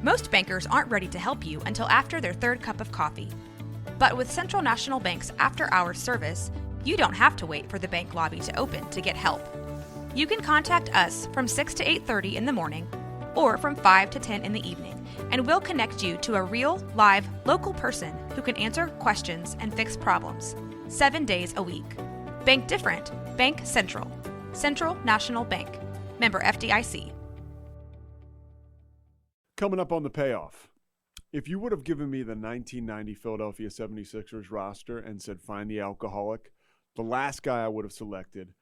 Most bankers aren't ready to help you until after their third cup of coffee. But with Central National Bank's after-hours service, you don't have to wait for the bank lobby to open to get help. You can contact us from 6 to 8:30 in the morning or from 5 to 10 in the evening, and we'll connect you to a real, live, local person who can answer questions and fix problems 7 days a week. Bank different. Bank Central. Central National Bank. Member FDIC. Coming up on the payoff. If you would have given me the 1990 Philadelphia 76ers roster and said find the alcoholic, the last guy I would have selected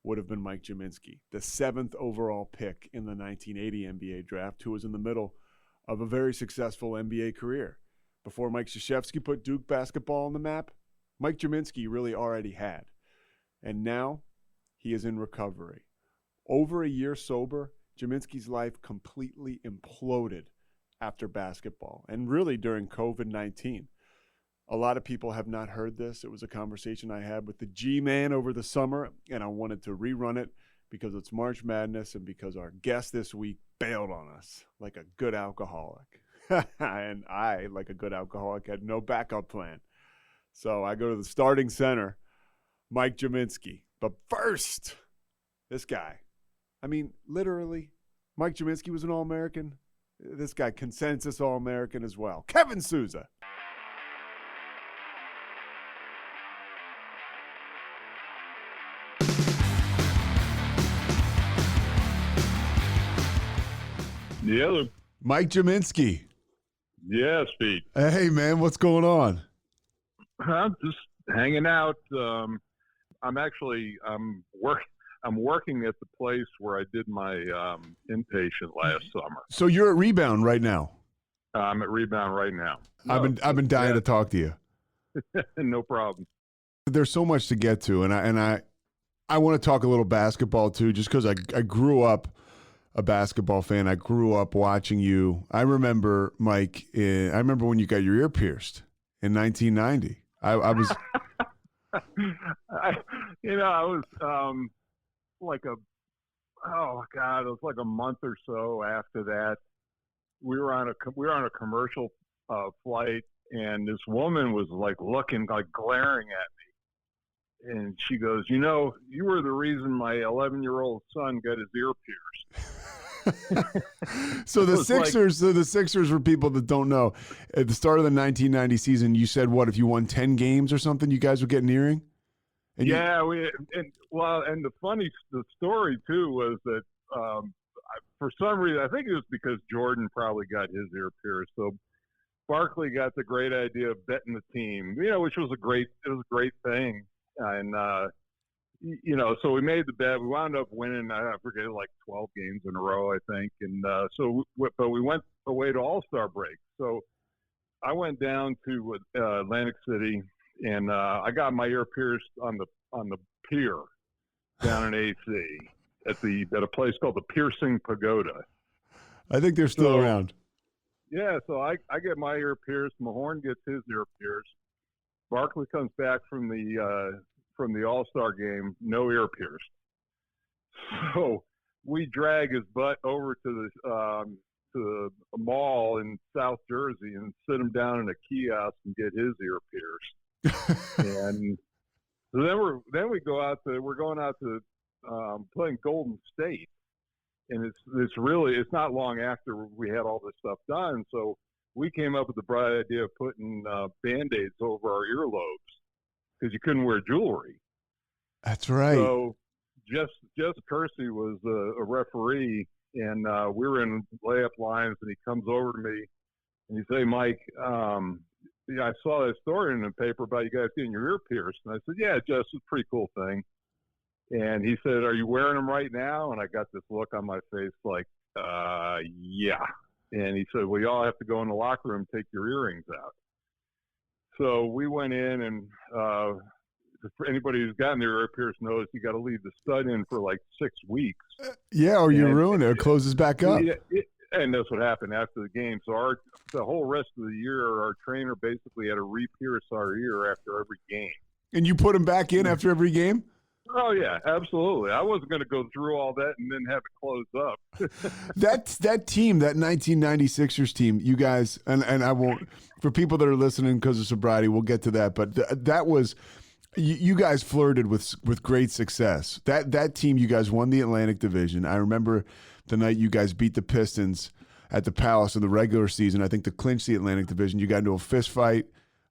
would have been Mike Gminski, the 7th overall pick in the 1980 NBA draft, who was in the middle of a very successful NBA career. Before Mike Krzyzewski put Duke basketball on the map, Mike Gminski really already had. And now he is in recovery. Over a year sober, Gminski's life completely imploded after basketball and really during COVID-19. A lot of people have not heard this. It was a conversation I had with the G-Man over the summer, and I wanted to rerun it because it's March Madness and because our guest this week bailed on us like a good alcoholic. And I, like a good alcoholic, had no backup plan. So I go to the starting center, Mike Gminski. But first, this guy. I mean, literally, Mike Gminski was an All-American. This guy, consensus All-American as well. Kevin Souza. Yeah, Mike Gminski. yes, Pete. Hey, man, what's going on? I'm just hanging out. I'm working at the place where I did my inpatient last summer. So you're at Rebound right now. I'm at Rebound right now. I've been dying to talk to you. No problem. There's so much to get to, and I want to talk a little basketball too, just because I grew up a basketball fan. I grew up watching you. I remember, Mike. I remember when you got your ear pierced in 1990. I was, I was it was like a month or so after that. We were on a commercial flight, and this woman was like looking, like glaring at me, and she goes, "You were the reason my 11-year-old son got his ear pierced." So the Sixers, for people that don't know, at the start of the 1990 season, you said what, if you won 10 games or something, you guys would get an earring? And the story too was that for some reason, I think it was because Jordan probably got his ear pierced. So Barkley got the great idea of betting the team, which was a great thing. And, so we made the bet. We wound up winning, I forget, like 12 games in a row, I think. And but we went away to All-Star break. So I went down to Atlantic City, and I got my ear pierced on the pier down in AC at a place called the Piercing Pagoda. I think they're still around. Yeah, so I get my ear pierced. Mahorn gets his ear pierced. Barkley comes back from the All-Star game, no ear pierced. So we drag his butt over to the mall in South Jersey and sit him down in a kiosk and get his ear pierced. And so we're going out to playing Golden State, and it's not long after we had all this stuff done. So we came up with the bright idea of putting Band-Aids over our earlobes because you couldn't wear jewelry. That's right. So Jess Kersey was a referee, and we were in layup lines, and he comes over to me and he say, "Mike, I saw that story in the paper about you guys getting your ear pierced." And I said, "Yeah, Jess, it's a pretty cool thing." And he said, "Are you wearing them right now?" And I got this look on my face like, yeah. And he said, "Well, you all have to go in the locker room and take your earrings out." So we went in, and for anybody who's gotten their ear pierced knows you got to leave the stud in for like 6 weeks. Yeah, or you ruin it. It closes back up. And that's what happened after the game. So the whole rest of the year, our trainer basically had to re-pierce our ear after every game. And you put them back in after every game? Oh yeah, absolutely. I wasn't going to go through all that and then have it close up. That team, that 1996ers team, you guys, and I won't, for people that are listening because of sobriety, we'll get to that. But that was, you guys flirted with great success. That team, you guys won the Atlantic Division. I remember the night you guys beat the Pistons at the Palace in the regular season. I think to clinch the Atlantic Division, you got into a fist fight.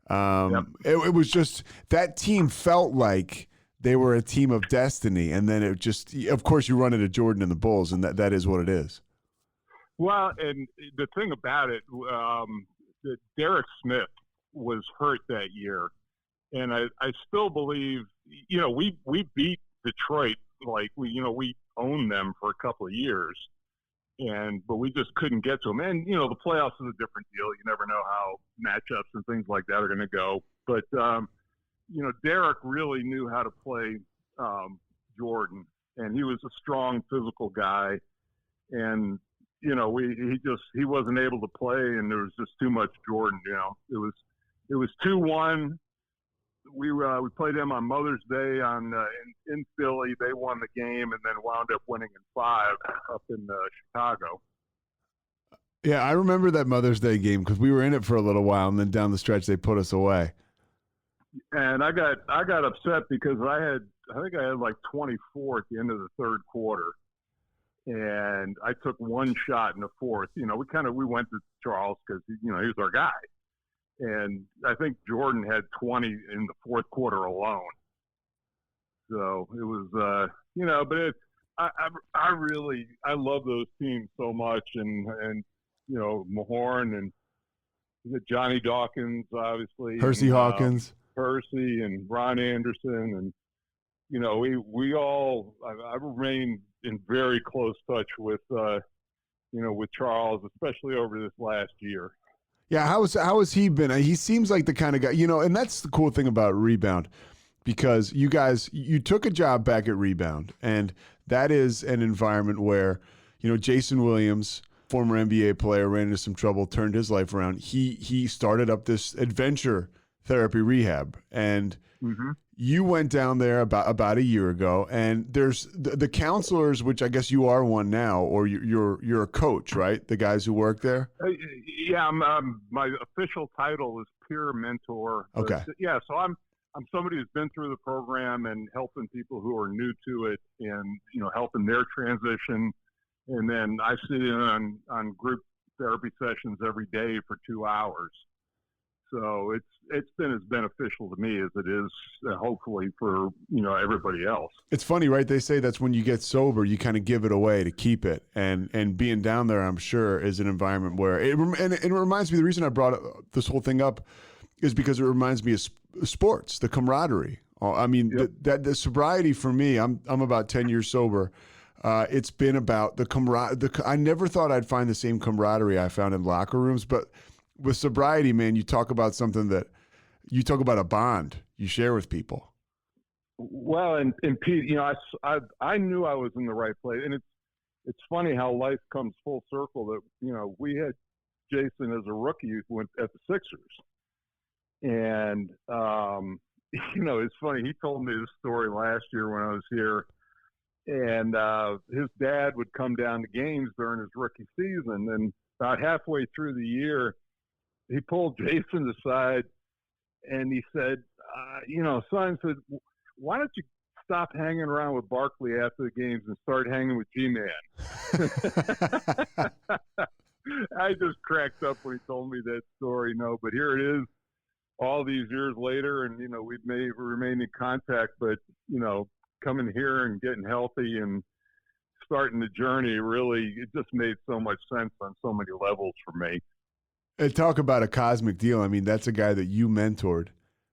Yep. It was just, that team felt like they were a team of destiny, and then it just, of course, you run into Jordan and the Bulls, and that is what it is. Well, and the thing about it, Derek Smith was hurt that year, and I still believe, we beat Detroit, like we owned them for a couple of years, but we just couldn't get to them. And the playoffs is a different deal. You never know how matchups and things like that are going to go, but. Derek really knew how to play Jordan, and he was a strong physical guy. And he wasn't able to play, and there was just too much Jordan. It was 2-1. We played them on Mother's Day in Philly. They won the game, and then wound up winning in 5 up in Chicago. Yeah, I remember that Mother's Day game because we were in it for a little while, and then down the stretch they put us away. And I got upset because I think I had like 24 at the end of the third quarter, and I took one shot in the fourth. We went to Charles because he was our guy, and I think Jordan had 20 in the fourth quarter alone. So it was but I love those teams so much, and Mahorn and Johnny Dawkins, obviously, Hersey Hawkins. Percy and Ron Anderson, and we all I remain in very close touch with with Charles, especially over this last year. Yeah, how has he been? He seems like the kind of guy, and that's the cool thing about Rebound, because you took a job back at Rebound, and that is an environment where Jayson Williams, former NBA player, ran into some trouble, turned his life around. He started up this adventure therapy rehab, and you went down there about a year ago, and there's the counselors, which I guess you are one now, or you're a coach, right? The guys who work there. Yeah, my official title is peer mentor. Okay. Yeah, so I'm somebody who's been through the program and helping people who are new to it, and helping their transition, and then I sit in on group therapy sessions every day for 2 hours. So it's been as beneficial to me as it is hopefully for everybody else. It's funny, right? They say that's when you get sober, you kind of give it away to keep it, and being down there, I'm sure, is an environment where it reminds me. The reason I brought this whole thing up is because it reminds me of sports, the camaraderie. I mean, yep. the sobriety for me. I'm about 10 years sober. It's been about the camaraderie. I never thought I'd find the same camaraderie I found in locker rooms, but with sobriety, man, you talk about a bond you share with people. Well, and Pete, I knew I was in the right place, and it's funny how life comes full circle. That we had Jayson as a rookie who went at the Sixers, and it's funny. He told me this story last year when I was here, and his dad would come down to games during his rookie season, and about halfway through the year, he pulled Jayson aside and he said, son, said, why don't you stop hanging around with Barkley after the games and start hanging with G-Man? I just cracked up when he told me that story. No, but here it is all these years later, and, we've remained in contact, but, coming here and getting healthy and starting the journey, really, it just made so much sense on so many levels for me. And talk about a cosmic deal. I mean, that's a guy that you mentored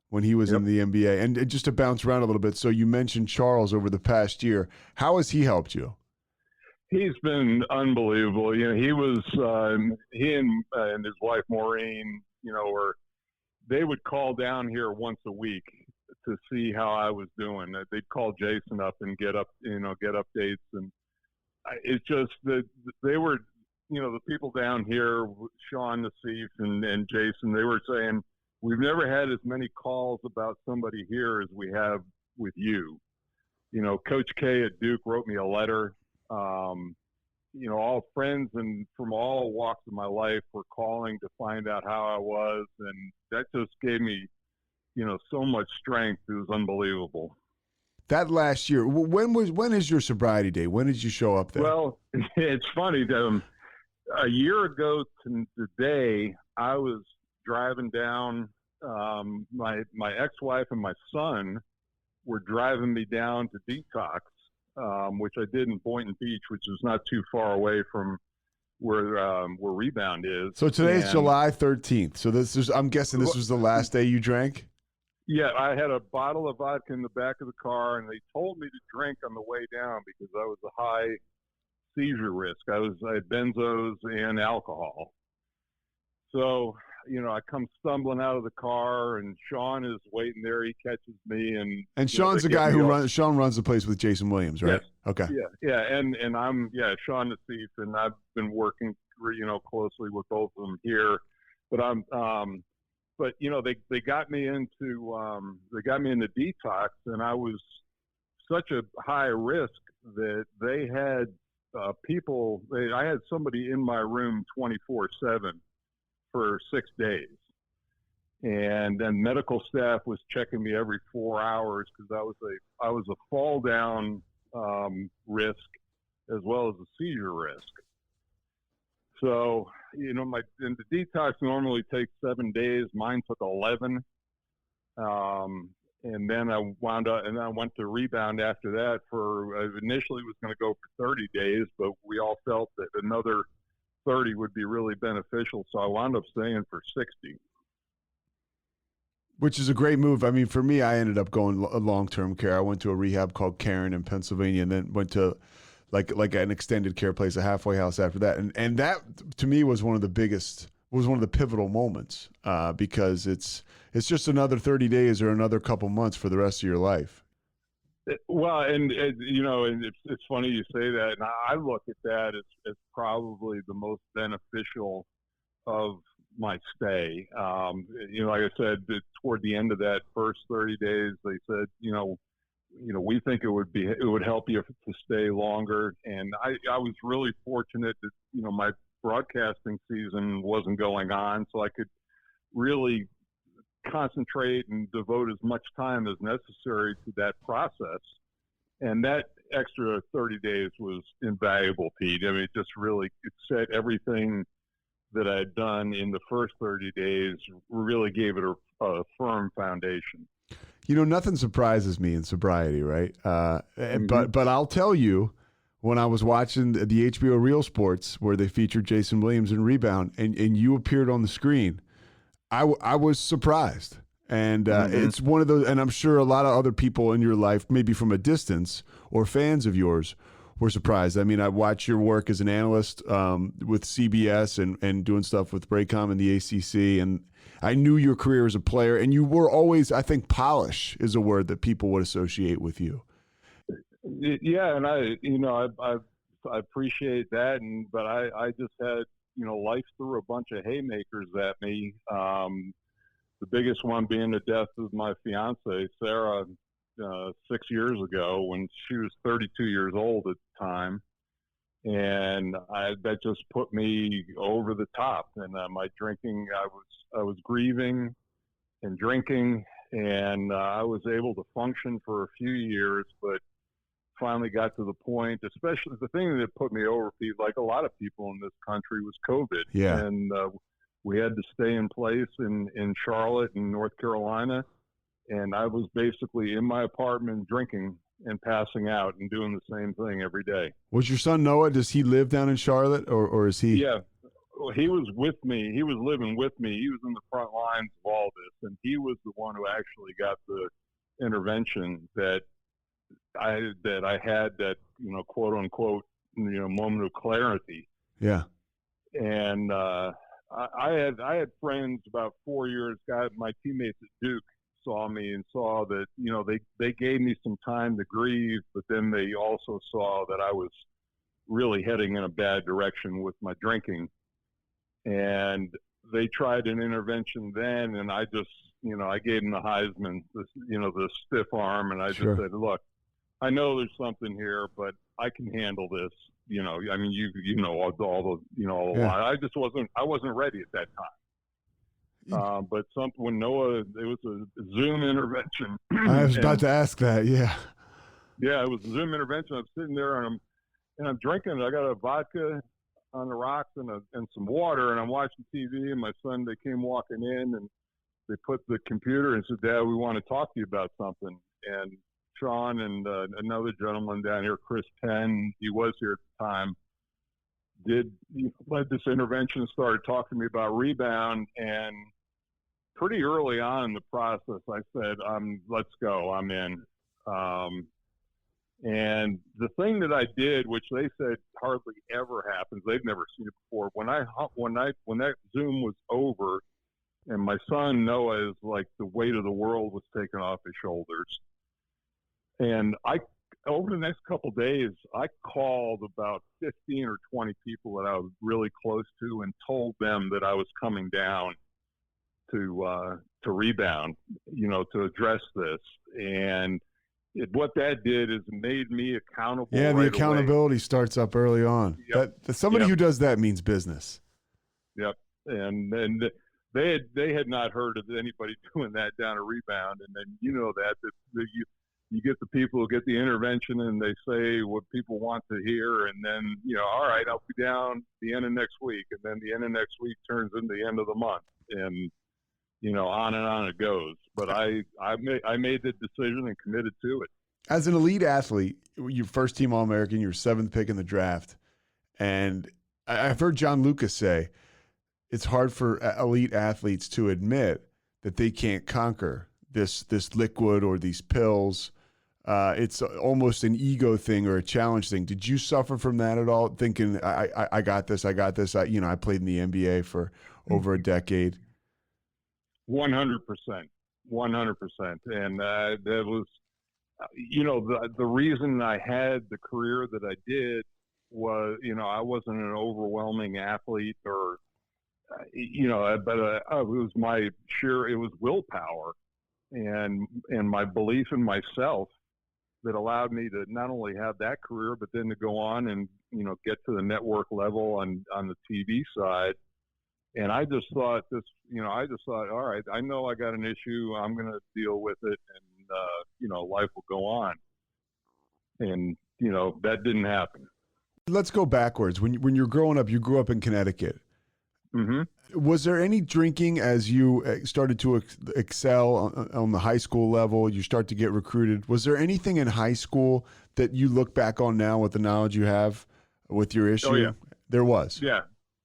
when he was in the NBA. And just to bounce around a little bit, so you mentioned Charles over the past year. How has he helped you? He's been unbelievable. He was he and his wife Maureen, they would call down here once a week to see how I was doing. They'd call Jayson up and get updates, and it's just that they were. The people down here, Sean Nassif and Jayson, they were saying, we've never had as many calls about somebody here as we have with you. Coach K at Duke wrote me a letter. All friends and from all walks of my life were calling to find out how I was. And that just gave me, so much strength. It was unbelievable. That last year, when is your sobriety day? When did you show up there? Well, it's funny that a year ago to today, I was driving down. My ex-wife and my son were driving me down to detox, which I did in Boynton Beach, which is not too far away from where Rebound is. So today is July 13th. So I'm guessing this was the last day you drank? Yeah, I had a bottle of vodka in the back of the car, and they told me to drink on the way down because I was a high seizure risk. I had benzos and alcohol. So, I come stumbling out of the car, and Sean is waiting there. He catches me, and Sean's the guy who runs. Sean runs the place with Jayson Williams, right? Yes. Okay. Yeah, and I'm Sean Nassif, and I've been working closely with both of them here, but But they got me into detox, and I was such a high risk that they had I had somebody in my room 24/7 for 6 days, and then medical staff was checking me every 4 hours because I was a fall down risk as well as a seizure risk. So, the detox normally takes 7 days. Mine took 11. And then I went to Rebound after that I initially was going to go for 30 days, but we all felt that another 30 would be really beneficial. So I wound up staying for 60. Which is a great move. I mean, for me, I ended up going long-term care. I went to a rehab called Cairn in Pennsylvania, and then went to like an extended care place, a halfway house after that. And that to me was one of the pivotal moments because it's just another 30 days or another couple months for the rest of your life. Well, and it's funny you say that. And I look at that as probably the most beneficial of my stay. Like I said, toward the end of that first 30 days, they said, we think it would help you to stay longer. And I was really fortunate that, my broadcasting season wasn't going on, so I could really concentrate and devote as much time as necessary to that process. And that extra 30 days was invaluable, Pete. I mean, it set everything that I had done in the first 30 days, really gave it a firm foundation. Nothing surprises me in sobriety, right? Mm-hmm. But I'll tell you, when I was watching the HBO Real Sports where they featured Jayson Williams in Rebound, and you appeared on the screen, I was surprised. And it's one of those, and I'm sure a lot of other people in your life, maybe from a distance or fans of yours, were surprised. I mean, I watched your work as an analyst with CBS and doing stuff with Raycom and the ACC, and I knew your career as a player, and you were always, I think, polish is a word that people would associate with you. Yeah, and I appreciate that, but I just had life threw a bunch of haymakers at me. The biggest one being the death of my fiance Sarah 6 years ago when she was 32 years old at the time, and that just put me over the top. And my drinking, I was grieving and drinking, and I was able to function for a few years, but finally got to the point, especially the thing that put me over, Pete, like a lot of people in this country, was COVID. Yeah. And we had to stay in place in Charlotte and North Carolina. And I was basically in my apartment drinking and passing out and doing the same thing every day. Was your son Noah, does he live down in Charlotte or is he? Yeah. He was with me. He was living with me. He was in the front lines of all this. And he was the one who actually got the intervention that I had, that, quote unquote, moment of clarity. Yeah. And I had friends about 4 years, my teammates at Duke saw me and saw that, they gave me some time to grieve, but then they also saw that I was really heading in a bad direction with my drinking. And they tried an intervention then, and I just, I gave them the Heisman, the stiff arm, and I just Sure. said, look, I know there's something here, but I can handle this. You know, I mean, you know all the all the line. I wasn't ready at that time. But when Noah, it was a Zoom intervention. I was about to ask that. Yeah. Yeah, it was a Zoom intervention. I'm sitting there and I'm drinking. I got a vodka on the rocks and some water, and I'm watching TV. And my son, they came walking in and they put the computer and said, "Dad, we want to talk to you about something." And Sean and another gentleman down here, Chris Penn, he was here at the time, led this intervention and started talking to me about Rebound. And pretty early on in the process, I said, let's go, I'm in. And the thing that I did, which they said hardly ever happens, they've never seen it before. When that Zoom was over, and my son Noah is like the weight of the world was taken off his shoulders. And over the next couple of days, I called about 15 or 20 people that I was really close to and told them that I was coming down to Rebound, to address this. And what that did is made me accountable. Yeah, the accountability starts up early on. Yep. Somebody who does that means business. Yep. And they had not heard of anybody doing that down at Rebound. And then you get the people who get the intervention and they say what people want to hear. And then, all right, I'll be down the end of next week. And then the end of next week turns into the end of the month. And, on and on it goes. But I made the decision and committed to it. As an elite athlete, you're first team All-American, you're 7th pick in the draft. And I've heard John Lucas say it's hard for elite athletes to admit that they can't conquer this liquid or these pills. It's almost an ego thing or a challenge thing. Did you suffer from that at all? Thinking, I got this. I played in the NBA for over a decade. 100%. And that was, the reason I had the career that I did was, I wasn't an overwhelming athlete or, but it was it was willpower and my belief in myself that allowed me to not only have that career, but then to go on and, get to the network level on the TV side. And I just thought all right, I know I got an issue. I'm going to deal with it and, life will go on. And, that didn't happen. Let's go backwards. When you're growing up, you grew up in Connecticut. Mm-hmm. Was there any drinking as you started to excel on the high school level? You start to get recruited. Was there anything in high school that you look back on now with the knowledge you have with your issue? Oh, yeah. There was. Yeah,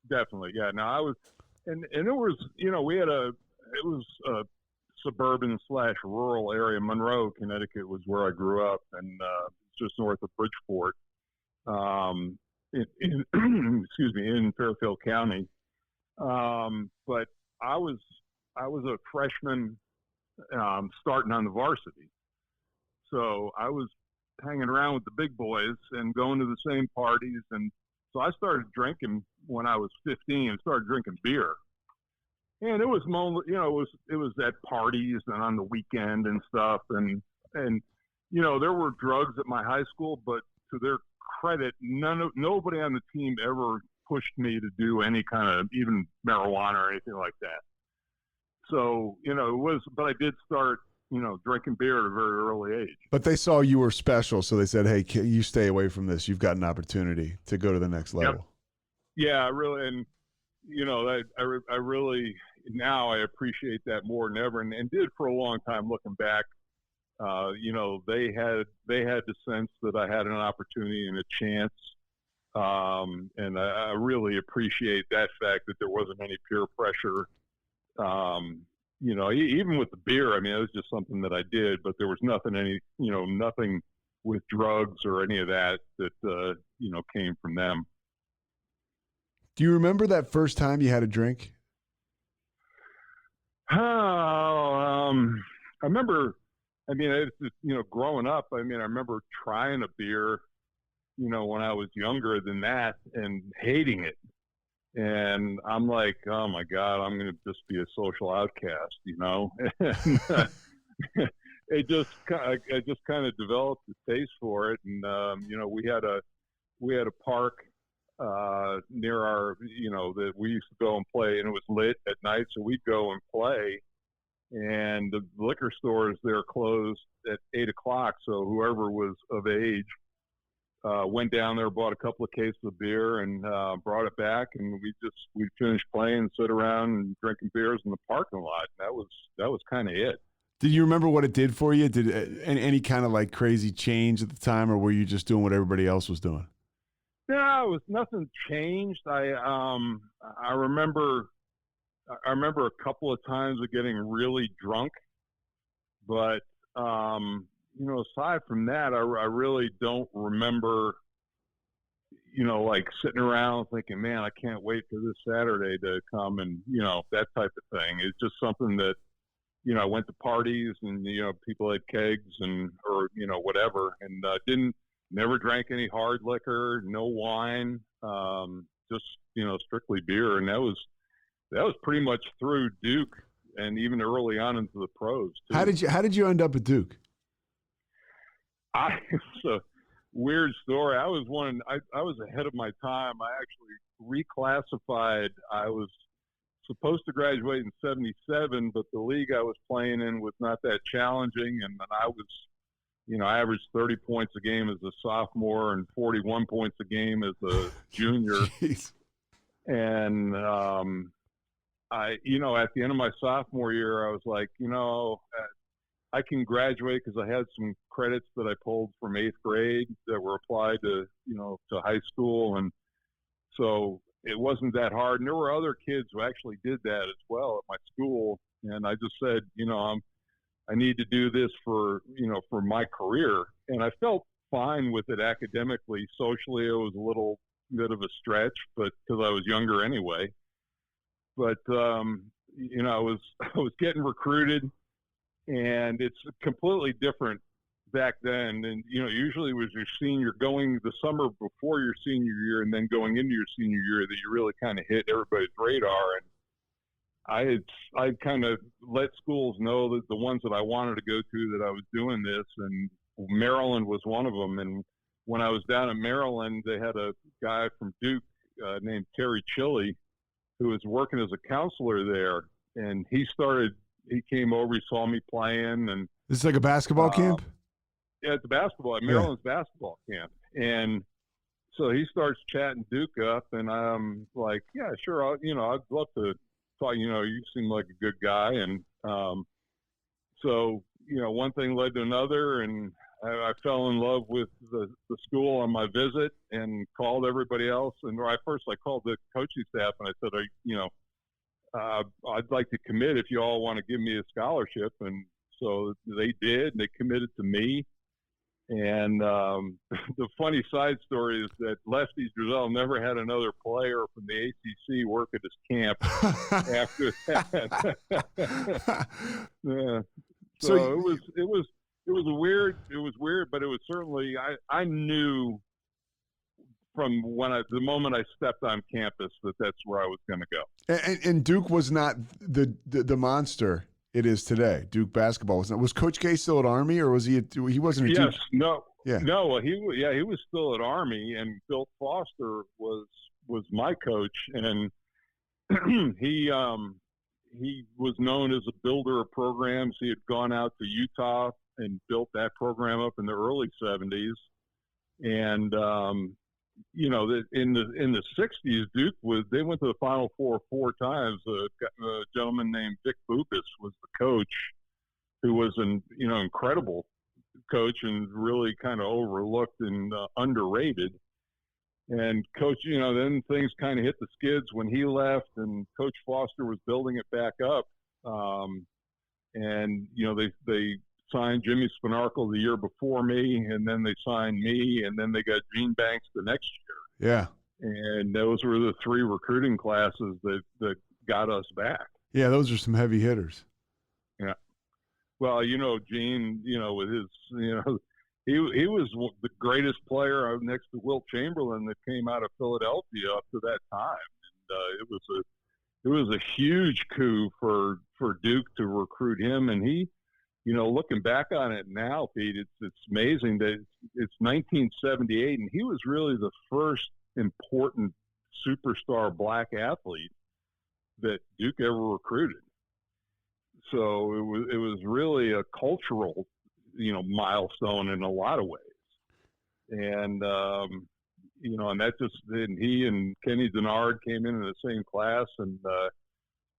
definitely. Yeah. No, I was, and it was, it was a suburban / rural area. Monroe, Connecticut was where I grew up, and just north of Bridgeport, in Fairfield County. But I was a freshman, starting on the varsity. So I was hanging around with the big boys and going to the same parties. And so I started drinking when I was 15 and started drinking beer. And it was, it was at parties and on the weekend and stuff. And, there were drugs at my high school, but to their credit, nobody on the team ever pushed me to do any kind of even marijuana or anything like that. So, but I did start, drinking beer at a very early age. But they saw you were special, so they said, hey, you stay away from this. You've got an opportunity to go to the next level. Yep. Yeah, really. And, I really, now I appreciate that more than ever and did for a long time looking back. They had the sense that I had an opportunity and a chance. And I really appreciate that fact that there wasn't any peer pressure. Even with the beer, I mean, it was just something that I did, but there was nothing with drugs or any of that came from them. Do you remember that first time you had a drink? I remember, growing up, I remember trying a beer, when I was younger than that and hating it. And I'm like, oh my God, I'm going to just be a social outcast, I just kind of developed a taste for it, and we had a park near our, that we used to go and play, and it was lit at night, so we'd go and play. And the liquor stores there closed at 8:00, so whoever was of age went down there, bought a couple of cases of beer, and brought it back, and we finished playing, sit around and drinking beers in the parking lot. And that was kind of it. Did you remember what it did for you? Did any kind of like crazy change at the time, or were you just doing what everybody else was doing? No, it was nothing changed. I remember a couple of times of getting really drunk, but aside from that, I really don't remember, like sitting around thinking, man, I can't wait for this Saturday to come, and that type of thing. It's just something that, I went to parties and people had kegs or whatever, and never drank any hard liquor, no wine, just strictly beer, and that was pretty much through Duke and even early on into the pros too. How did you end up at Duke? It's a weird story. I was ahead of my time. I actually reclassified. I was supposed to graduate in 77, but the league I was playing in was not that challenging, and I was, I averaged 30 points a game as a sophomore and 41 points a game as a junior. Jeez. And at the end of my sophomore year, I was like, I can graduate because I had some credits that I pulled from 8th grade that were applied to high school, and so it wasn't that hard. And there were other kids who actually did that as well at my school, and I just said, I need to do this for my career, and I felt fine with it academically. Socially, it was a little bit of a stretch, but because I was younger anyway. But I was getting recruited, and it's completely different back then. And usually it was going the summer before your senior year, and then going into your senior year that you really kind of hit everybody's radar. And I kind of let schools know that the ones that I wanted to go to that I was doing this, and Maryland was one of them. And when I was down in Maryland, they had a guy from Duke named Terry Chili, who was working as a counselor there, and he came over, he saw me playing, and this is like a basketball camp. Yeah, it's a basketball, Maryland's basketball camp, and so he starts chatting Duke up, and I'm like, yeah, sure, I'd love to talk. You seem like a good guy, and so one thing led to another, and I fell in love with the school on my visit, and called everybody else. And I called the coaching staff, and I said, I'd like to commit if you all want to give me a scholarship. And so they did, and they committed to me. And the funny side story is that Lefty Drizel never had another player from the ACC work at his camp after that. Yeah. So it was weird, but it was certainly, I knew from the moment I stepped on campus that's where I was going to go. And Duke was not the monster it is today. Duke basketball was not. Was Coach K still at Army, or was he wasn't at Duke? Yes, no. Yeah. No, he was still at Army, and Bill Foster was my coach, and he was known as a builder of programs. He had gone out to Utah and built that program up in the early 70s. And, in the 60s, Duke they went to the Final Four 4 times. A gentleman named Vic Bupis was the coach, who was an, incredible coach and really kind of overlooked and underrated. And Coach, then things kind of hit the skids when he left, and Coach Foster was building it back up. And they signed Jimmy Spinarkle the year before me, and then they signed me, and then they got Gene Banks the next year. Yeah. And those were the 3 recruiting classes that got us back. Yeah, those are some heavy hitters. Yeah. Well, Gene, with his, he was the greatest player next to Wilt Chamberlain that came out of Philadelphia up to that time. And it was a huge coup for Duke to recruit him, and he looking back on it now, Pete, it's amazing that it's 1978, and he was really the first important superstar black athlete that Duke ever recruited. So it was really a cultural, milestone in a lot of ways. And, and that and he and Kenny Denard came in the same class, and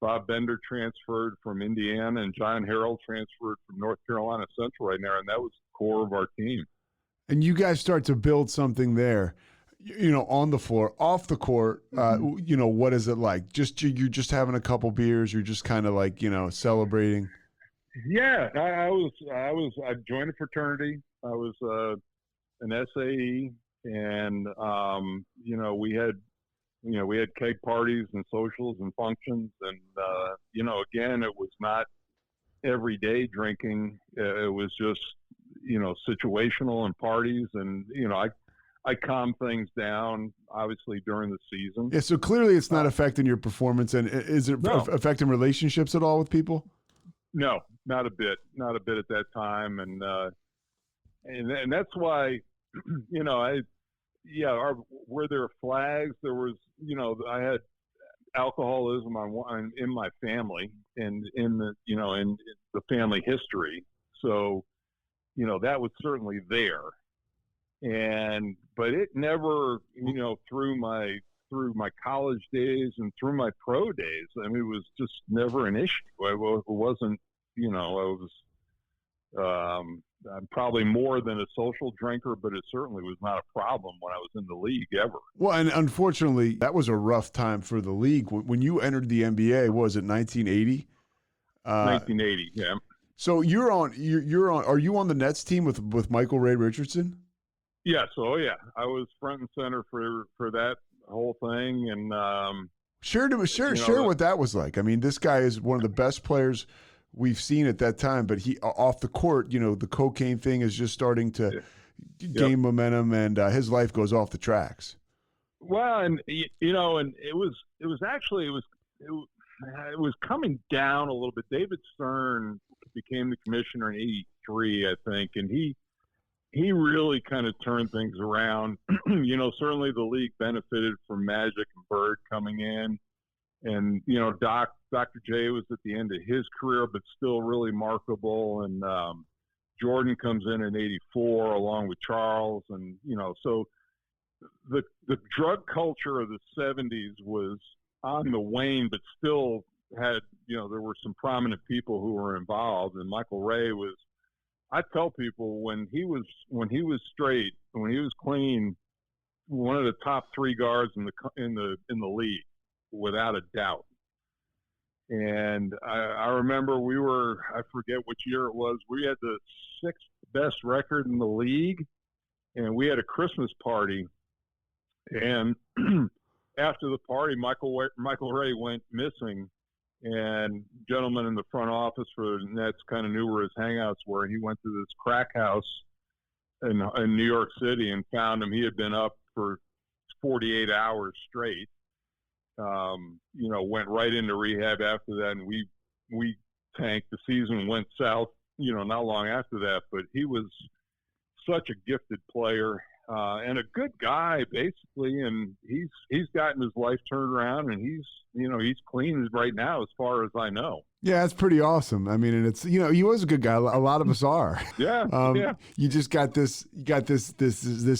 Bob Bender transferred from Indiana, and John Harrell transferred from North Carolina Central right now, and that was the core of our team. And you guys start to build something there, on the floor, off the court. What is it like? You're just having a couple beers. You're just kind of like, celebrating. Yeah, I joined a fraternity. I was an SAE, and we had keg parties and socials and functions, and again, it was not everyday drinking. It was just situational and parties, and I calmed things down obviously during the season. Yeah, so clearly it's not affecting your performance, and is it affecting relationships at all with people? No, not a bit at that time, and that's why were there flags? There was, I had alcoholism in my family and in the family history. So, that was certainly there. But it never, through my college days and through my pro days, I mean, it was just never an issue. It wasn't, I'm probably more than a social drinker, but it certainly was not a problem when I was in the league ever. Well, and unfortunately, that was a rough time for the league. When you entered the NBA, what was it, 1980? 1980, yeah. So you're on. Are you on the Nets team with Michael Ray Richardson? Yes. Oh, yeah. I was front and center for that whole thing, and share what that was like. I mean, this guy is one of the best players we've seen at that time, but he off the court, the cocaine thing is just starting to gain momentum, and his life goes off the tracks. Well, and and it was coming down a little bit. David Stern became the commissioner in '83, I think, and he really kind of turned things around. Certainly the league benefited from Magic and Bird coming in. And, Dr. J was at the end of his career, but still really marketable. And Jordan comes in '84 along with Charles. And, so the drug culture of the 70s was on the wane, but still had, there were some prominent people who were involved. And Michael Ray was, I tell people, when he was straight, when he was clean, one of the top 3 guards in the league, without a doubt. And I remember I forget which year it was, we had the 6th best record in the league, and we had a Christmas party. And after the party, Michael Ray went missing, and gentlemen in the front office for the Nets kind of knew where his hangouts were. And he went to this crack house in New York City and found him. He had been up for 48 hours straight. Went right into rehab after that, and we tanked. The season went south, not long after that, but he was such a gifted player, and a good guy, basically, and he's gotten his life turned around, and he's clean right now, as far as I know. Yeah, that's pretty awesome. I mean, and it's, he was a good guy. A lot of us are. Yeah. Yeah. You just got this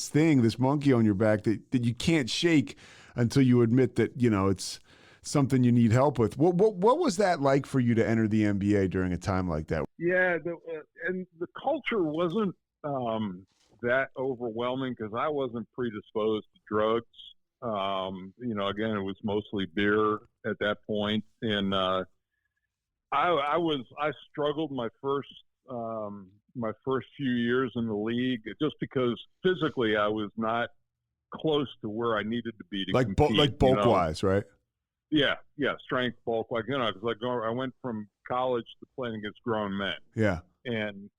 thing, this monkey on your back that you can't shake until you admit that, it's something you need help with. What was that like for you to enter the NBA during a time like that? Yeah, and the culture wasn't that overwhelming because I wasn't predisposed to drugs. Again, it was mostly beer at that point, and I struggled my first few years in the league just because physically I was not close to where I needed to be to compete, bulk wise, right? Yeah, strength, bulk, because I went from college to playing against grown men. Yeah, and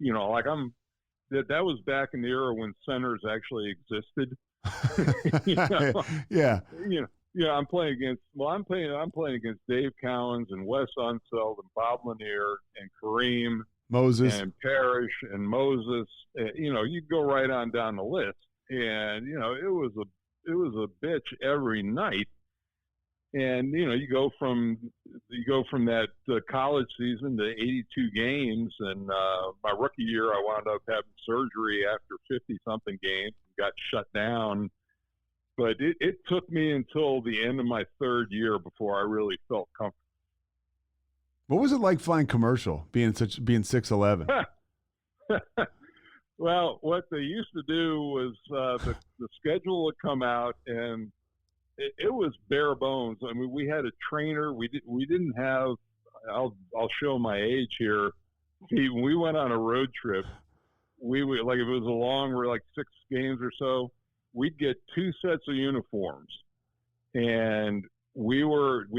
that was back in the era when centers actually existed. Yeah. I'm playing against Dave Cowens and Wes Unseld and Bob Lanier and Kareem Moses and Parrish and Moses. You go right on down the list, and it was a bitch every night. And you go from that college season to 82 games, and my rookie year I wound up having surgery after 50-something games and got shut down. But it took me until the end of my third year before I really felt comfortable. What was it like flying commercial, being 6'11"? Well, what they used to do was the schedule would come out, and it was bare bones. I mean, we had a trainer. We didn't have. I'll show my age here. See, when we went on a road trip, we would, like, if it was a long, we're like 6 games or so, we'd get 2 sets of uniforms, and we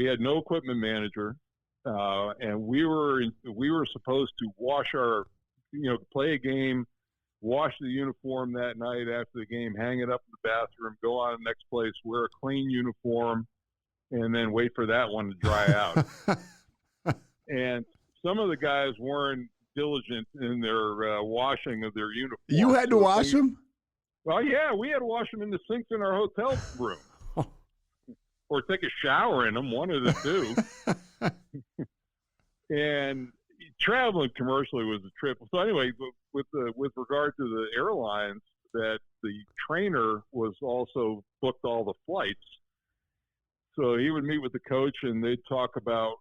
had no equipment manager. And we were supposed to wash our, play a game, wash the uniform that night after the game, hang it up in the bathroom, go on to the next place, wear a clean uniform, and then wait for that one to dry out. And some of the guys weren't diligent in their washing of their uniforms. You had to wash them? Well, yeah, we had to wash them in the sinks in our hotel room. Or take a shower in them, one of the two. And traveling commercially was a trip. So anyway, with regard to the airlines, that the trainer was also booked all the flights. So he would meet with the coach, and they'd talk about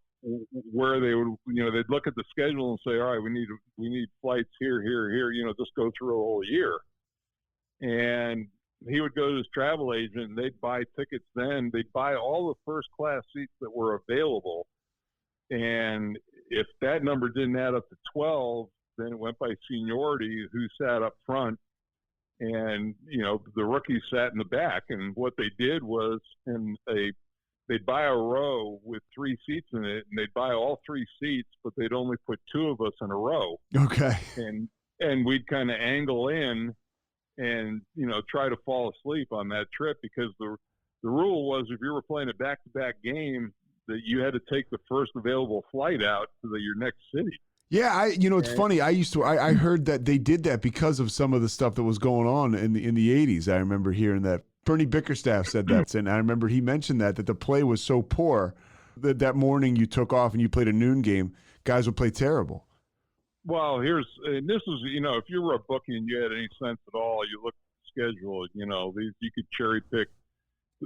where they would, they'd look at the schedule and say, all right, we need flights here, just go through a whole year. And he would go to his travel agent, and they'd buy tickets then. They'd buy all the first-class seats that were available. And if that number didn't add up to 12, then it went by seniority, who sat up front. And, the rookies sat in the back. And what they did was, they'd buy a row with 3 seats in it, and they'd buy all 3 seats, but they'd only put 2 of us in a row. Okay. And we'd kind of angle in and, try to fall asleep on that trip, because the rule was, if you were playing a back-to-back game, that you had to take the first available flight out to your next city. Yeah, it's funny. I heard that they did that because of some of the stuff that was going on in the 80s. I remember hearing that. Bernie Bickerstaff said that, and I remember he mentioned that the play was so poor that morning you took off and you played a noon game, guys would play terrible. Well, this is, if you were a bookie and you had any sense at all, you looked at the schedule, you could cherry pick.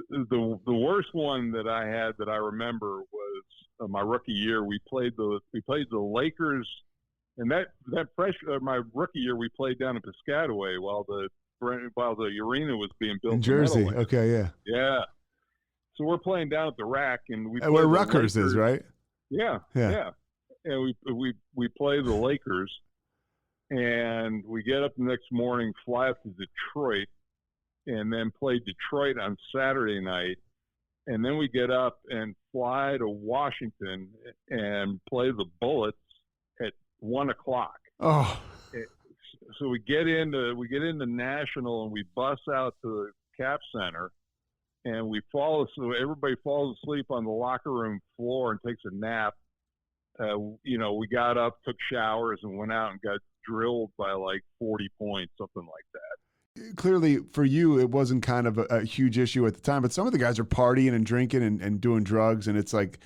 The worst one that I had that I remember was my rookie year. We played the Lakers, and my rookie year we played down in Piscataway while the arena was being built in Jersey. Okay, yeah. Yeah. So we're playing down at the Rack, and where Rutgers is, right? Yeah. And we play the Lakers, and we get up the next morning, fly up to Detroit, and then play Detroit on Saturday night. And then we get up and fly to Washington and play the Bullets at 1:00. Oh. So we get into National, and we bus out to the Cap Center, and so everybody falls asleep on the locker room floor and takes a nap. We got up, took showers, and went out and got drilled by like 40 points, something like that. Clearly, for you, it wasn't kind of a huge issue at the time, but some of the guys are partying and drinking and doing drugs, and it's like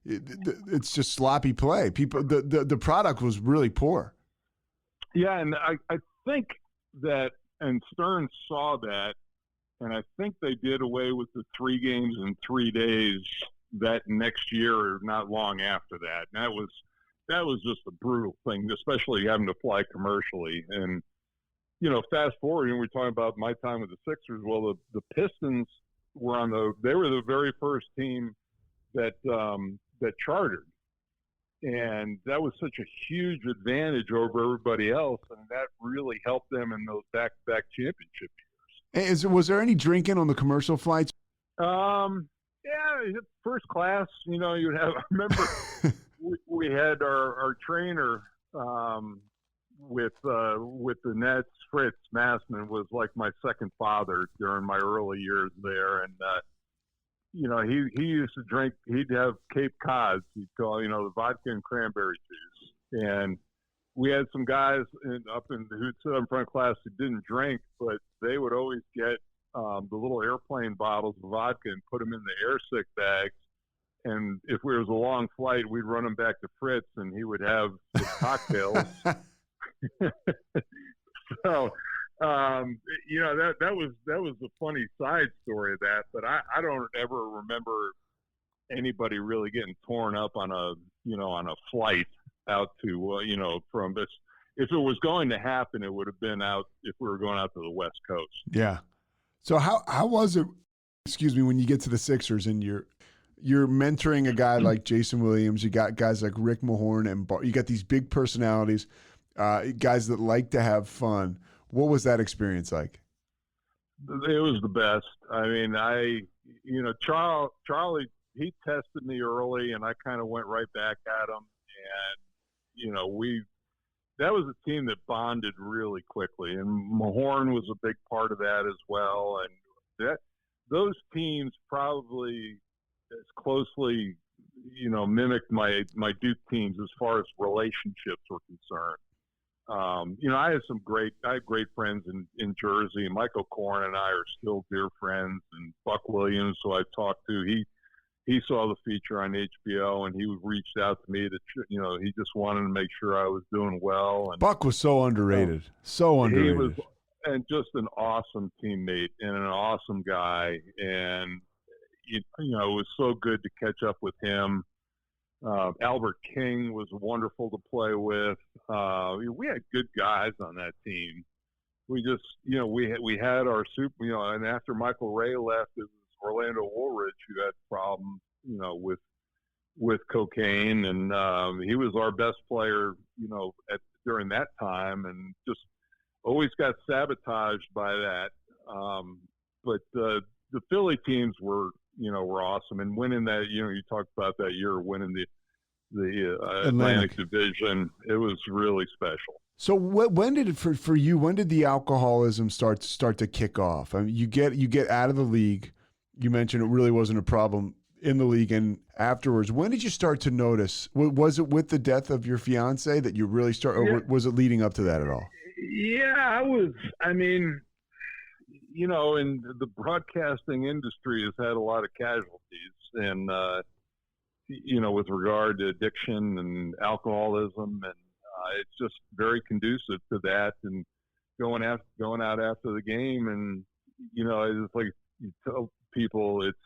it's just sloppy play. The product was really poor. Yeah, and I think that, and Stern saw that, and I think they did away with the 3 games in 3 days that next year, or not long after that. And that was just a brutal thing, especially having to fly commercially. And fast forward, we're talking about my time with the Sixers. Well, the Pistons were they were the very first team that chartered, and that was such a huge advantage over everybody else, and that really helped them in those back-to-back championship years. Hey, was there any drinking on the commercial flights? Yeah, first class. You'd have. I remember we had our trainer with the Nets. Fritz Massman was like my second father during my early years there, and he used to drink. He'd have Cape Cods. He'd call the vodka and cranberry juice, and we had some guys who'd sit up in front of class who didn't drink, but they would always get the little airplane bottles of vodka and put them in the air sick bags. And if it was a long flight, we'd run them back to Fritz, and he would have the cocktails. So, that was a funny side story of that. But I don't ever remember anybody really getting torn up on a flight out to from this. If it was going to happen, it would have been out if we were going out to the West Coast. Yeah. So how was it? Excuse me, when you get to the Sixers and you're mentoring a guy like Jayson Williams, you got guys like Rick Mahorn, and you got these big personalities, guys that like to have fun. What was that experience like? It was the best. I mean, Charlie, he tested me early, and I kind of went right back at him. And, that was a team that bonded really quickly. And Mahorn was a big part of that as well. And those teams probably as closely, mimicked my Duke teams as far as relationships were concerned. I had great friends in Jersey, and Michael Korn and I are still dear friends. And Buck Williams, who I talked to, he saw the feature on HBO, and he reached out to me he just wanted to make sure I was doing well. And Buck was so underrated, so underrated. He was, and just an awesome teammate and an awesome guy. And it was so good to catch up with him. Albert King was wonderful to play with. We had good guys on that team. We just, we had our super, and after Michael Ray left, it was Orlando Woolridge who had problems, with cocaine, and he was our best player, during that time, and just always got sabotaged by that. But the Philly teams were awesome, and winning that, you talked about that year winning the Atlantic Division, it was really special. So when did it for you? When did the alcoholism start to kick off? I mean, you get out of the league. You mentioned it really wasn't a problem in the league, and afterwards, when did you start to notice? Was it with the death of your fiance that you really or was it leading up to that at all? Yeah, I was. I mean, in the broadcasting industry has had a lot of casualties, and with regard to addiction and alcoholism, and it's just very conducive to that. And going out after the game, and it's like you tell people, it's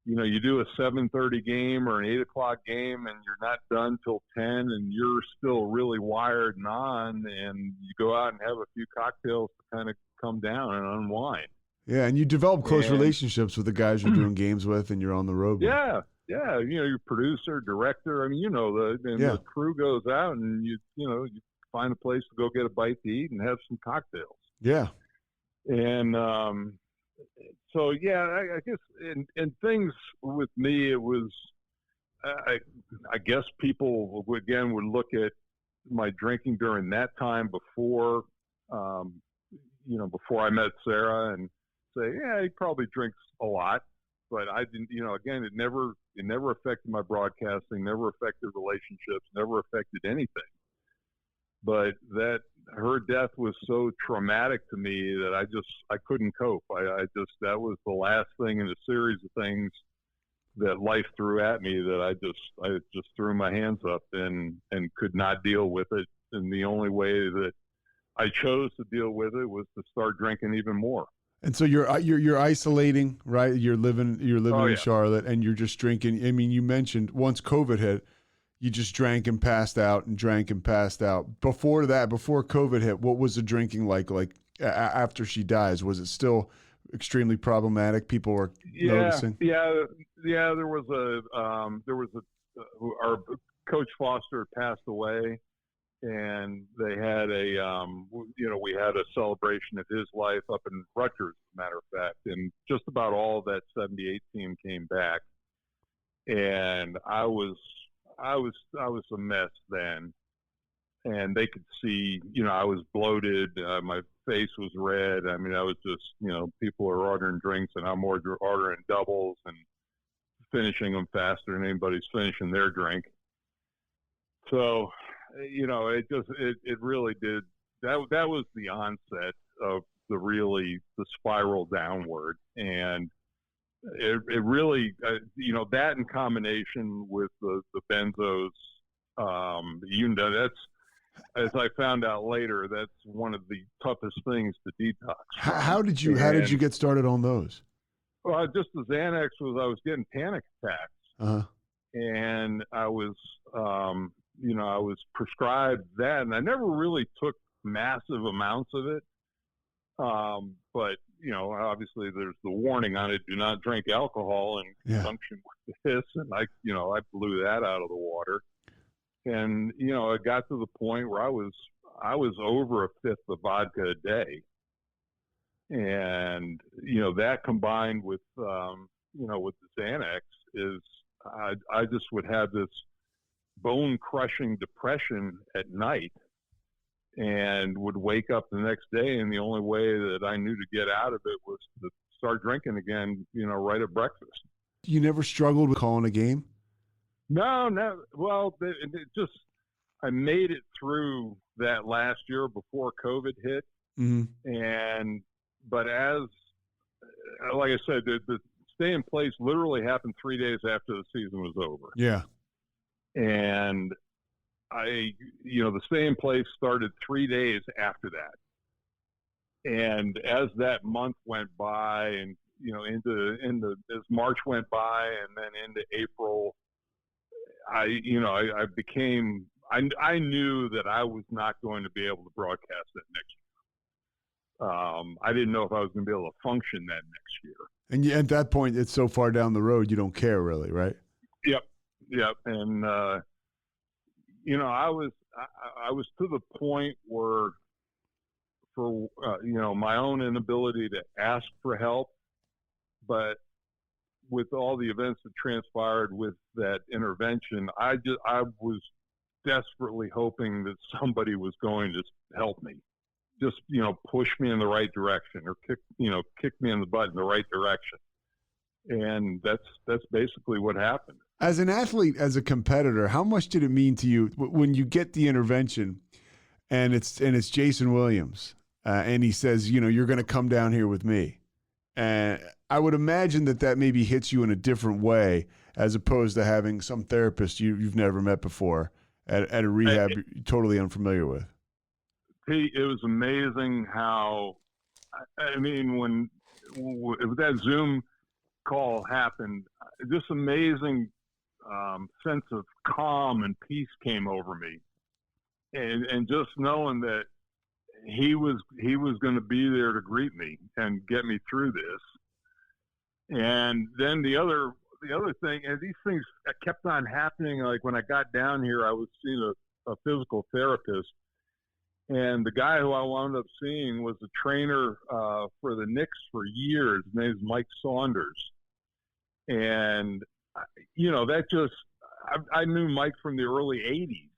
you do a 7:30 game or an 8 o'clock game, and you're not done till 10, and you're still really wired and on, and you go out and have a few cocktails to kind of come down and unwind. Yeah, and you develop close relationships with the guys you're doing games with, and you're on the road with. Yeah, your producer, director. I mean, the crew goes out, and you find a place to go get a bite to eat and have some cocktails. Yeah, and so I guess in things with me, it was I guess people would look at my drinking during that time before before I met Sarah and say, yeah, he probably drinks a lot, but I didn't. Again, it never affected my broadcasting, never affected relationships, never affected anything. But her death was so traumatic to me that I couldn't cope. That was the last thing in a series of things that life threw at me that I just threw my hands up and could not deal with it. And the only way that I chose to deal with it was to start drinking even more. And so you're isolating, right? You're living in Charlotte, and you're just drinking. I mean, you mentioned once COVID hit, you just drank and passed out and drank and passed out. Before that, before COVID hit, what was the drinking like? Like after she dies, was it still extremely problematic? People were noticing. Yeah. There was our Coach Foster passed away, and they had we had a celebration of his life up in Rutgers, as a matter of fact, and just about all of that '78 team came back, and I was a mess then, and they could see, I was bloated, my face was red. I mean, I was just, people are ordering drinks, and I'm ordering doubles and finishing them faster than anybody's finishing their drink. So, it really did. That was the onset of the spiral downward, and it really, that in combination with the benzos, that's, as I found out later, that's one of the toughest things to detox. How did you get started on those? Well, just the Xanax I was getting panic attacks. Uh-huh. And I was, I was prescribed that, and I never really took massive amounts of it. But, obviously there's the warning on it, do not drink alcohol in conjunction with this. And I blew that out of the water. And, it got to the point where I was over a fifth of vodka a day. And, that combined with, with the Xanax is, I just would have this bone crushing depression at night and would wake up the next day. And the only way that I knew to get out of it was to start drinking again, right at breakfast. You never struggled with calling a game? No. Well, I made it through that last year before COVID hit. Mm-hmm. But like I said, the stay in place literally happened 3 days after the season was over. Yeah. And the stay in place started 3 days after that. And as that month went by and, as March went by and then into April, I knew that I was not going to be able to broadcast that next year. I didn't know if I was going to be able to function that next year. And at that point, it's so far down the road, you don't care really, right? Yep. And, I was to the point where for, my own inability to ask for help, but with all the events that transpired with that intervention, I was desperately hoping that somebody was going to help me. Just, push me in the right direction or kick me in the butt in the right direction. And that's basically what happened. As an athlete, as a competitor, how much did it mean to you when you get the intervention and it's Jayson Williams and he says, you're going to come down here with me. And I would imagine that maybe hits you in a different way as opposed to having some therapist you've never met before at a rehab you're totally unfamiliar with. Pete, it was amazing how, when that Zoom call happened, this amazing sense of calm and peace came over me, and just knowing that he was going to be there to greet me and get me through this. And then the other thing, and these things kept on happening. Like when I got down here, I was seeing a physical therapist. And the guy who I wound up seeing was a trainer for the Knicks for years. His name is Mike Saunders. And, that just – I knew Mike from the early 80s.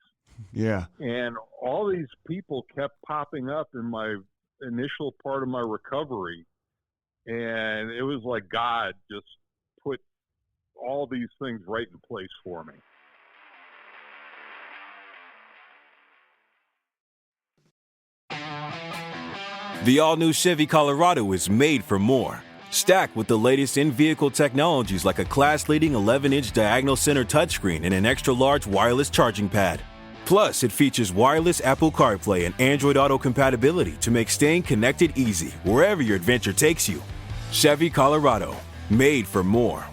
Yeah. And all these people kept popping up in my initial part of my recovery. And it was like God just put all these things right in place for me. The all-new Chevy Colorado is made for more. Stacked with the latest in-vehicle technologies like a class-leading 11-inch diagonal center touchscreen and an extra-large wireless charging pad. Plus, it features wireless Apple CarPlay and Android Auto compatibility to make staying connected easy wherever your adventure takes you. Chevy Colorado, made for more.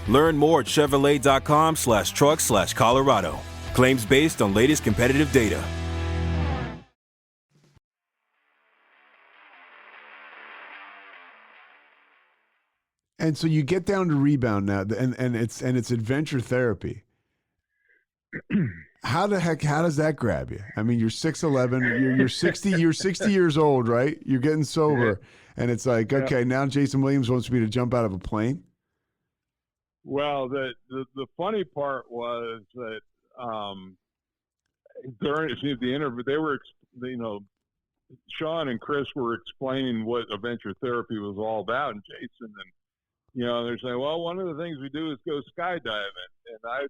Learn more at Chevrolet.com/truck/Colorado. Claims based on latest competitive data. And so you get down to Rebound now, and it's adventure therapy. How does that grab you? I mean, you're 6'11", you're 60 years old, right? You're getting sober, and it's like, okay, now Jayson Williams wants me to jump out of a plane. Well, the funny part was that during the interview, they were, Sean and Chris were explaining what adventure therapy was all about, and Jayson, and they're saying, well, one of the things we do is go skydiving, and I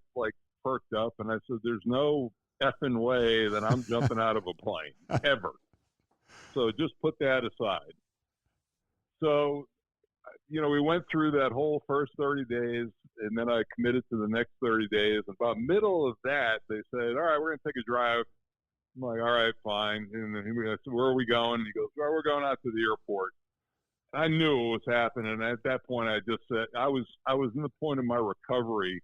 perked up, and I said, there's no effing way that I'm jumping out of a plane, ever. So just put that aside. So, we went through that whole first 30 days, and then I committed to the next 30 days. About middle of that, they said, all right, we're going to take a drive. I'm like, all right, fine. And then I said, where are we going? And he goes, well, we're going out to the airport. I knew what was happening. And at that point, I just said, I was in the point of my recovery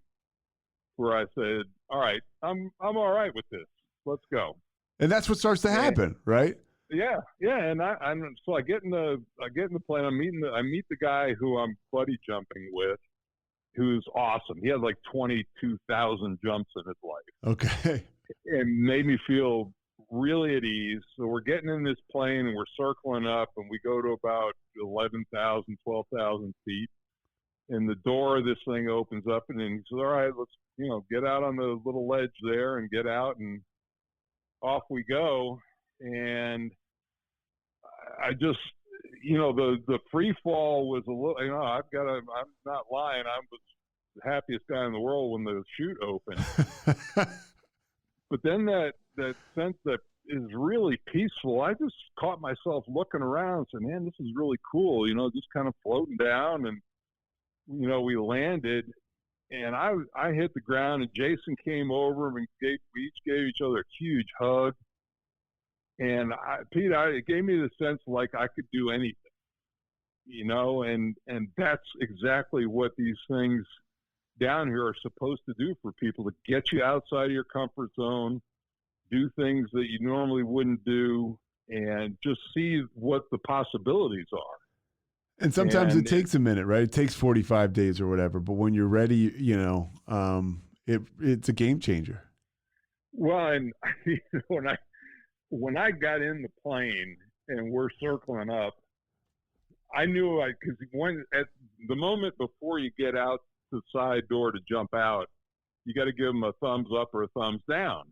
where I said, all right, I'm all right with this. Let's go. And that's what starts to happen, right? Yeah. And so I get in the plane. I meet the guy who I'm buddy jumping with, who's awesome. He had like 22,000 jumps in his life. Okay. And made me feel really at ease. So we're getting in this plane and we're circling up, and we go to about 11,000, 12,000 feet. And the door of this thing opens up, and then he says, all right, let's, get out on the little ledge there and get out, and off we go. And I just, the free fall was a little, I'm not lying. I was the happiest guy in the world when the chute opened. But then that sense that is really peaceful, I just caught myself looking around and said, man, this is really cool, just kind of floating down. And, we landed, and I hit the ground, and Jayson came over, and we each gave each other a huge hug. And Pete, it gave me the sense like I could do anything, and that's exactly what these things down here are supposed to do for people, to get you outside of your comfort zone, do things that you normally wouldn't do, and just see what the possibilities are. And sometimes it takes a minute, right? It takes 45 days or whatever, but when you're ready, it's a game changer. Well, and when I got in the plane and we're circling up, I knew because at the moment before you get out the side door to jump out, you got to give them a thumbs up or a thumbs down.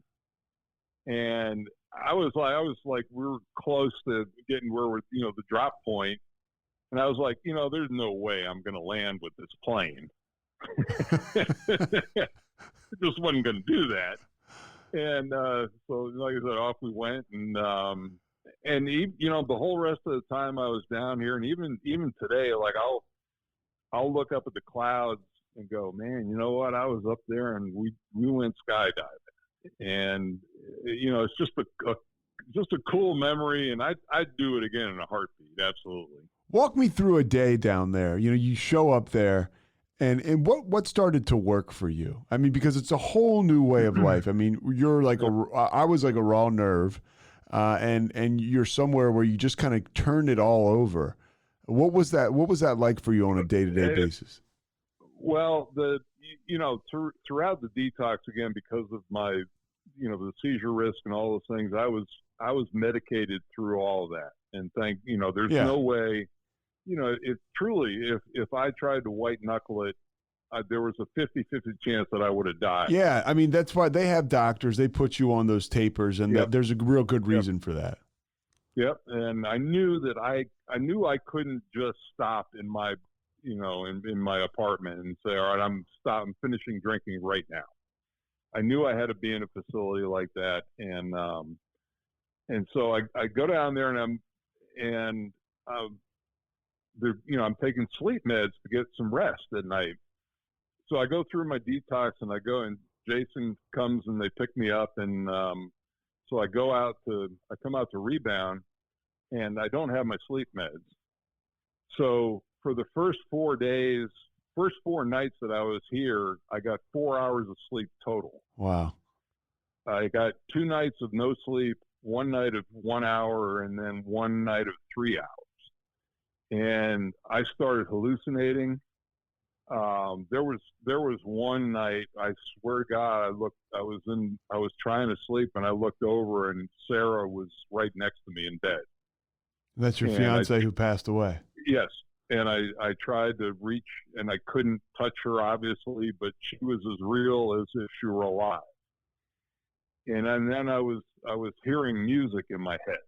And I was like, we were close to getting where we're, the drop point. And I was like, there's no way I'm going to land with this plane. I just wasn't going to do that. And so, like I said, off we went. And the whole rest of the time I was down here, and even today, like I'll look up at the clouds and go, man, you know what? I was up there and we went skydiving, and it's just a cool memory, and I'd do it again in a heartbeat. Absolutely. Walk me through a day down there. You show up there, and what started to work for you? I mean, because it's a whole new way of life. I mean, you're like I was like a raw nerve, and you're somewhere where you just kind of turn it all over. What was that like for you on a day-to-day basis? Well, throughout the detox, again, because of my, the seizure risk and all those things, I was medicated through all of that. And there's no way, it truly, if I tried to white knuckle it, there was a 50-50 chance that I would have died. Yeah. I mean, that's why they have doctors, they put you on those tapers, and there's a real good reason for that. Yep. And I knew that I couldn't just stop in my, in my apartment and say, all right, I'm finishing drinking right now. I knew I had to be in a facility like that. And so I go down there, and I'm taking sleep meds to get some rest at night. So I go through my detox, and I go, and Jayson comes and they pick me up. And so I come out to Rebound, and I don't have my sleep meds. So for the first 4 nights that I was here, I got 4 hours of sleep total. Wow. I got 2 nights of no sleep, 1 night of 1 hour, and then 1 night of 3 hours. And I started hallucinating. There was one night, I swear to God, I was trying to sleep, and I looked over, and Sarah was right next to me in bed. That's your fiance who passed away. Yes. And I tried to reach, and I couldn't touch her, obviously, but she was as real as if she were alive. And then I was hearing music in my head,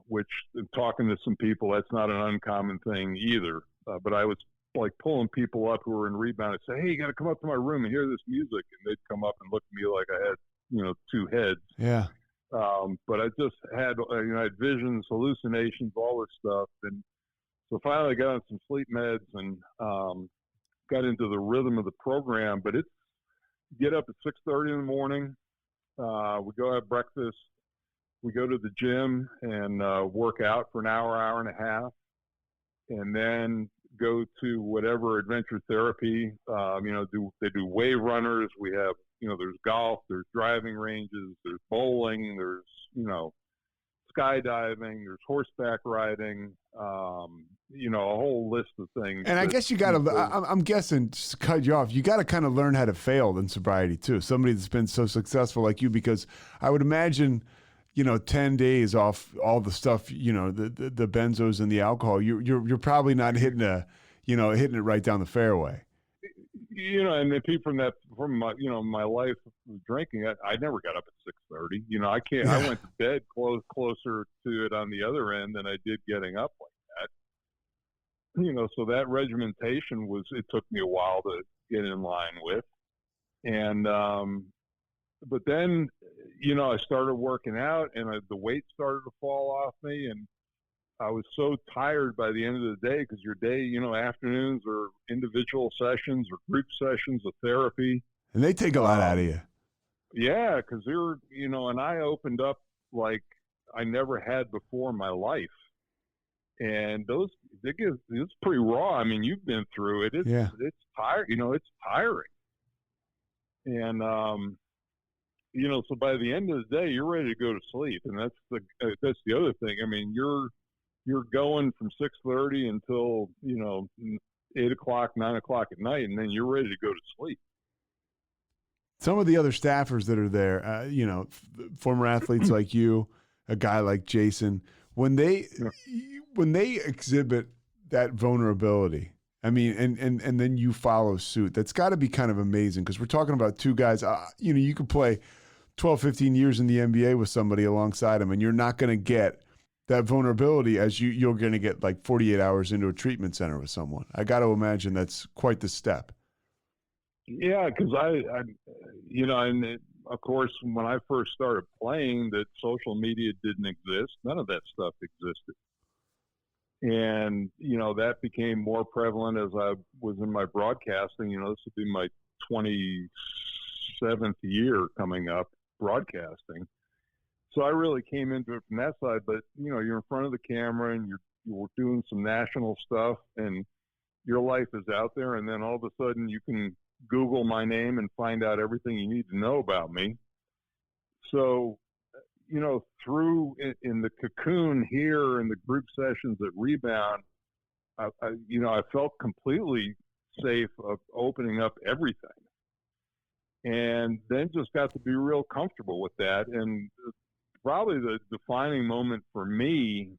which, talking to some people, that's not an uncommon thing either. But I was like pulling people up who were in Rebound and say, "Hey, you got to come up to my room and hear this music," and they'd come up and look at me like I had, two heads. Yeah. But I just had, I had visions, hallucinations, all this stuff, and so finally I got on some sleep meds and got into the rhythm of the program. But it's get up at 6:30 in the morning. We go have breakfast. We go to the gym and work out for an hour, hour and a half, and then go to whatever adventure therapy. They do wave runners. We have, there's golf, there's driving ranges, there's bowling, there's, skydiving, there's horseback riding, a whole list of things. And I guess you got to, I'm guessing, just to cut you off, you got to kind of learn how to fail in sobriety too. Somebody that's been so successful like you, because I would imagine, 10 days off all the stuff, the benzos and the alcohol, you're probably not hitting hitting it right down the fairway. And the people from my, my life of drinking, I never got up at 6:30. I can't. I went to bed closer to it on the other end than I did getting up like that. So that regimentation it took me a while to get in line with, and but then, I started working out, and the weight started to fall off me, and I was so tired by the end of the day, because your day, afternoons are individual sessions or group sessions of therapy. And they take a lot out of you. Yeah, because and I opened up like I never had before in my life. And it's pretty raw. I mean, you've been through it. It's tired. It's tiring. And, so by the end of the day, you're ready to go to sleep. And that's the other thing. I mean, you're going from 6:30 until 8 o'clock, 9 o'clock at night, and then you're ready to go to sleep. Some of the other staffers that are there, former athletes like you, a guy like Jayson, when they exhibit that vulnerability, I mean, and then you follow suit, that's got to be kind of amazing, because we're talking about two guys. You could play 12, 15 years in the NBA with somebody alongside them, and you're not going to get that vulnerability as you're going to get like 48 hours into a treatment center with someone. I got to imagine that's quite the step. Yeah, because and of course, when I first started playing, that social media didn't exist. None of that stuff existed. And, that became more prevalent as I was in my broadcasting. This would be my 27th year coming up broadcasting. So I really came into it from that side, but you're in front of the camera and you're doing some national stuff, and your life is out there, and then all of a sudden you can Google my name and find out everything you need to know about me. So, through in the cocoon here in the group sessions at Rebound, I felt completely safe of opening up everything, and then just got to be real comfortable with that. And probably the defining moment for me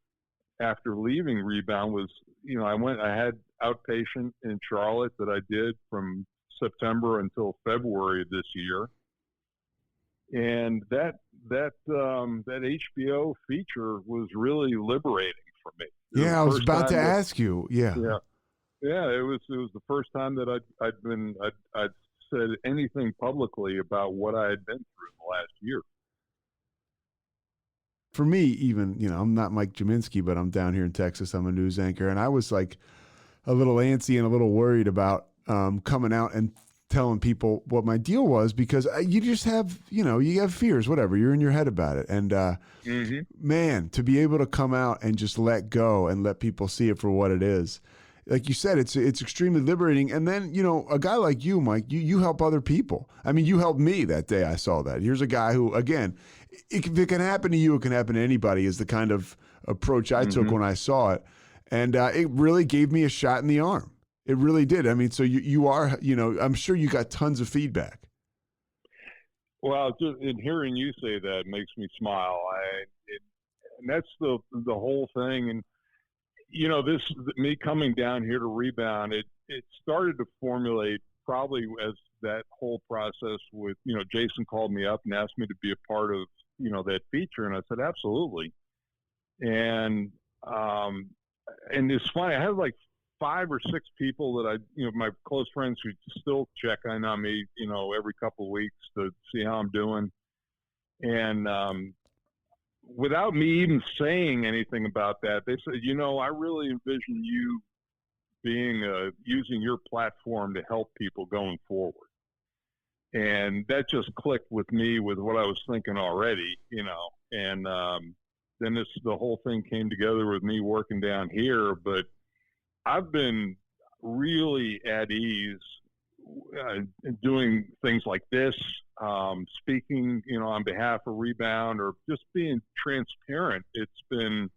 after leaving Rebound was, I had outpatient in Charlotte that I did from September until February of this year. And that HBO feature was really liberating for me. Yeah, I was about to ask you. Yeah. It was the first time that I'd said anything publicly about what I had been through in the last year. For me, even, I'm not Mike Gminski, but I'm down here in Texas. I'm a news anchor. And I was like a little antsy and a little worried about coming out and telling people what my deal was, because you just have, you have fears, whatever. You're in your head about it. And man, to be able to come out and just let go and let people see it for what it is. Like you said, it's extremely liberating. And then, a guy like you, Mike, you help other people. I mean, you helped me that day I saw that. Here's a guy who, again, if it can happen to you, it can happen to anybody, is the kind of approach I took when I saw it. And it really gave me a shot in the arm. It really did. I mean, so you are, I'm sure you got tons of feedback. Well, just in hearing you say that makes me smile. And that's the whole thing. And, me coming down here to Rebound, it started to formulate probably as that whole process with, Jayson called me up and asked me to be a part of, that feature. And I said, absolutely. And it's funny. I had like 5 or 6 people that my close friends who still check in on me, every couple of weeks to see how I'm doing. And without me even saying anything about that, they said, I really envision you being using your platform to help people going forward. And that just clicked with me with what I was thinking already, and then the whole thing came together with me working down here. But I've been really at ease doing things like this, speaking, on behalf of Rebound, or just being transparent. It's been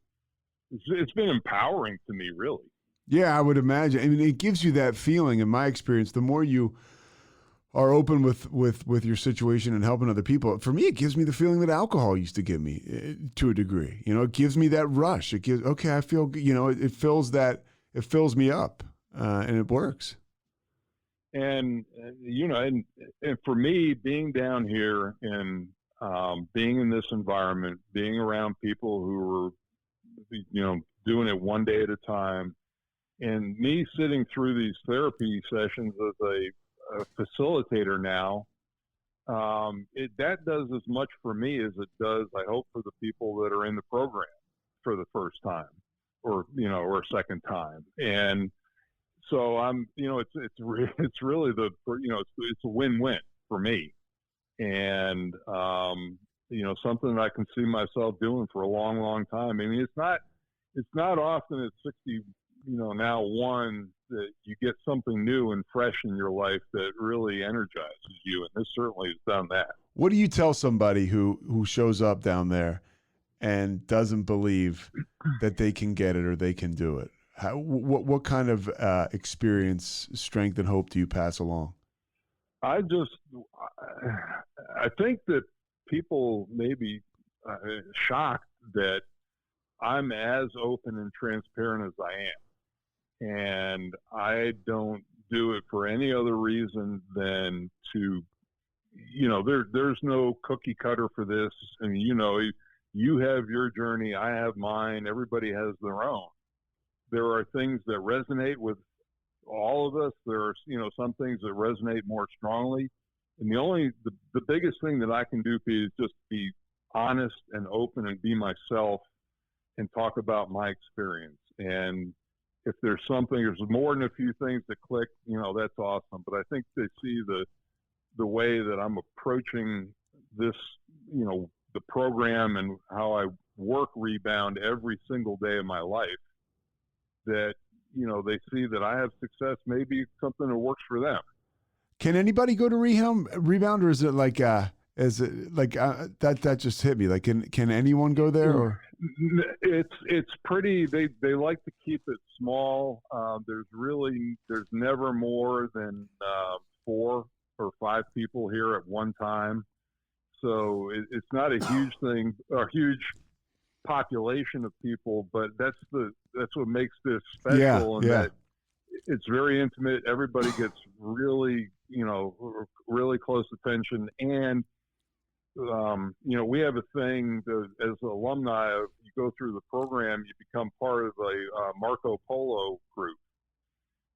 empowering to me, really. Yeah, I would imagine. I mean, it gives you that feeling. In my experience, the more you are open with your situation and helping other people, for me, it gives me the feeling that alcohol used to give me, to a degree. It gives me that rush. It gives, okay, I feel, it fills me up, and it works. And and for me, being down here and being in this environment, being around people who are, doing it one day at a time, and me sitting through these therapy sessions as a facilitator now, that does as much for me as it does, I hope, for the people that are in the program for the first time or a second time. And so I'm, it's really it's a win-win for me. And, something that I can see myself doing for a long, long time. I mean, it's not often at 60, now that you get something new and fresh in your life that really energizes you. And this certainly has done that. What do you tell somebody who shows up down there and doesn't believe that they can get it or they can do it? What kind of experience, strength, and hope do you pass along? I think that people may be shocked that I'm as open and transparent as I am. And I don't do it for any other reason than to, there's no cookie cutter for this. I mean, you have your journey, I have mine, everybody has their own. There are things that resonate with all of us. There are, some things that resonate more strongly. And the biggest thing that I can do for you is just be honest and open and be myself and talk about my experience. And if there's more than a few things that click, that's awesome. But I think they see the way that I'm approaching this, the program and how I work Rebound every single day of my life, that, they see that I have success, maybe something that works for them. Can anybody go to Rebound, or is it that just hit me? Like, can anyone go there? Or it's pretty. They like to keep it small. There's never more than 4 or 5 people here at one time. So it's not a huge thing, a huge population of people, but that's what makes this special. That it's very intimate. Everybody gets really, really close attention. And, we have a thing that, as alumni, you go through the program, you become part of a Marco Polo group.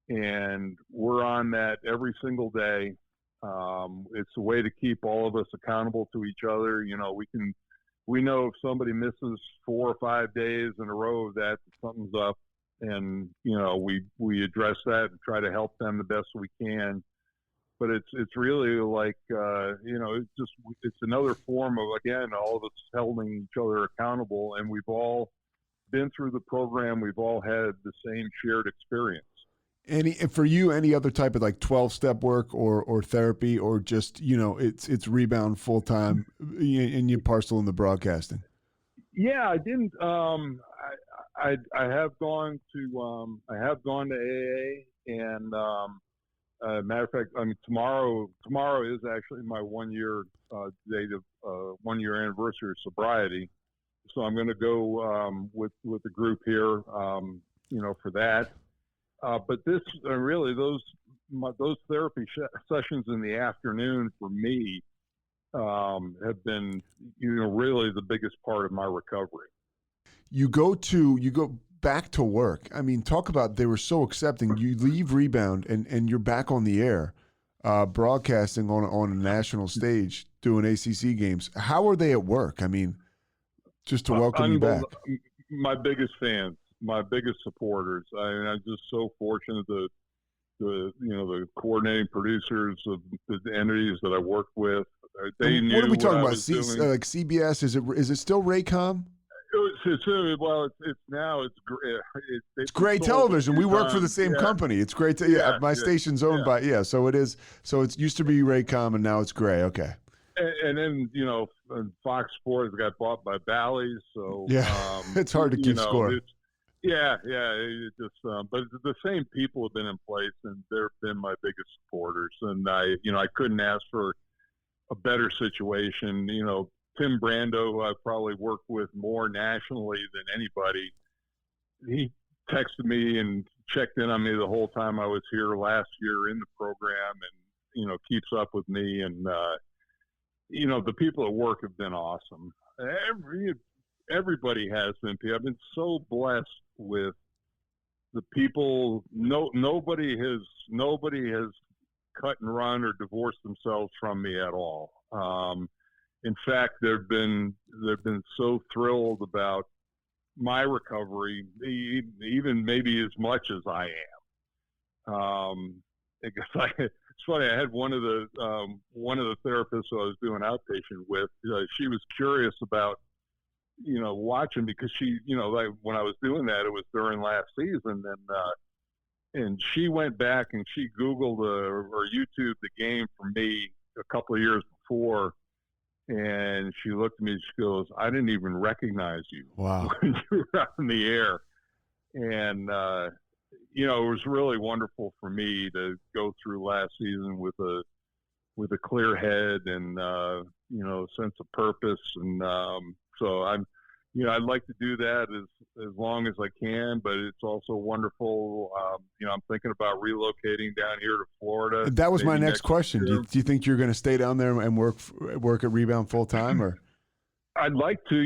And we're on that every single day. It's a way to keep all of us accountable to each other. We know if somebody misses 4 or 5 days in a row of that, something's up. And, we address that and try to help them the best we can. But it's really like, it's another form of, again, all of us holding each other accountable. And we've all been through the program. We've all had the same shared experience. For you, any other type of 12-step work or therapy, or just, it's Rebound full time and you parcel in the broadcasting? Yeah, I didn't. I have gone to AA, and matter of fact, tomorrow is actually my 1 year date of 1 year anniversary of sobriety. So I'm going to go with the group here, for that. But this really those therapy sessions in the afternoon for me have been really the biggest part of my recovery. back to work. I mean, talk about they were so accepting. You leave Rebound and you're back on the air, broadcasting on a national stage, doing ACC games. How are they at work? I mean, just to welcome you back. My biggest fans, my biggest supporters. I'm just so fortunate that the coordinating producers of the entities that I worked with. They knew what are we talking about? Doing. Like CBS? Is it still Raycom? It's Gray Television. We work for the same company. It's great. My station's owned by so it is. So it used to be Raycom and now it's Gray. Okay. And then Fox Sports got bought by Bally's, so it's hard to keep score. It just but the same people have been in place, and they've been my biggest supporters, and I couldn't ask for a better situation. Tim Brando, I probably worked with more nationally than anybody. He texted me and checked in on me the whole time I was here last year in the program, and keeps up with me, and the people at work have been awesome. Everybody has been. I've been so blessed with the people. Nobody has cut and run or divorced themselves from me at all. In fact, they've been so thrilled about my recovery, even maybe as much as I am. It's funny. I had one of the therapists I was doing outpatient with. She was curious about watching, because she, like when I was doing that, it was during last season, and she went back and she Googled or YouTubed the game for me a couple of years before, and she looked at me and she goes, "I didn't even recognize you." Wow. When you were out in the air. And it was really wonderful for me to go through last season with a clear head and a sense of purpose, and so I'd like to do that as long as I can, but it's also wonderful. I'm thinking about relocating down here to Florida. That was my next question. Do you think you're going to stay down there and work at Rebound full time, or? I'd like to.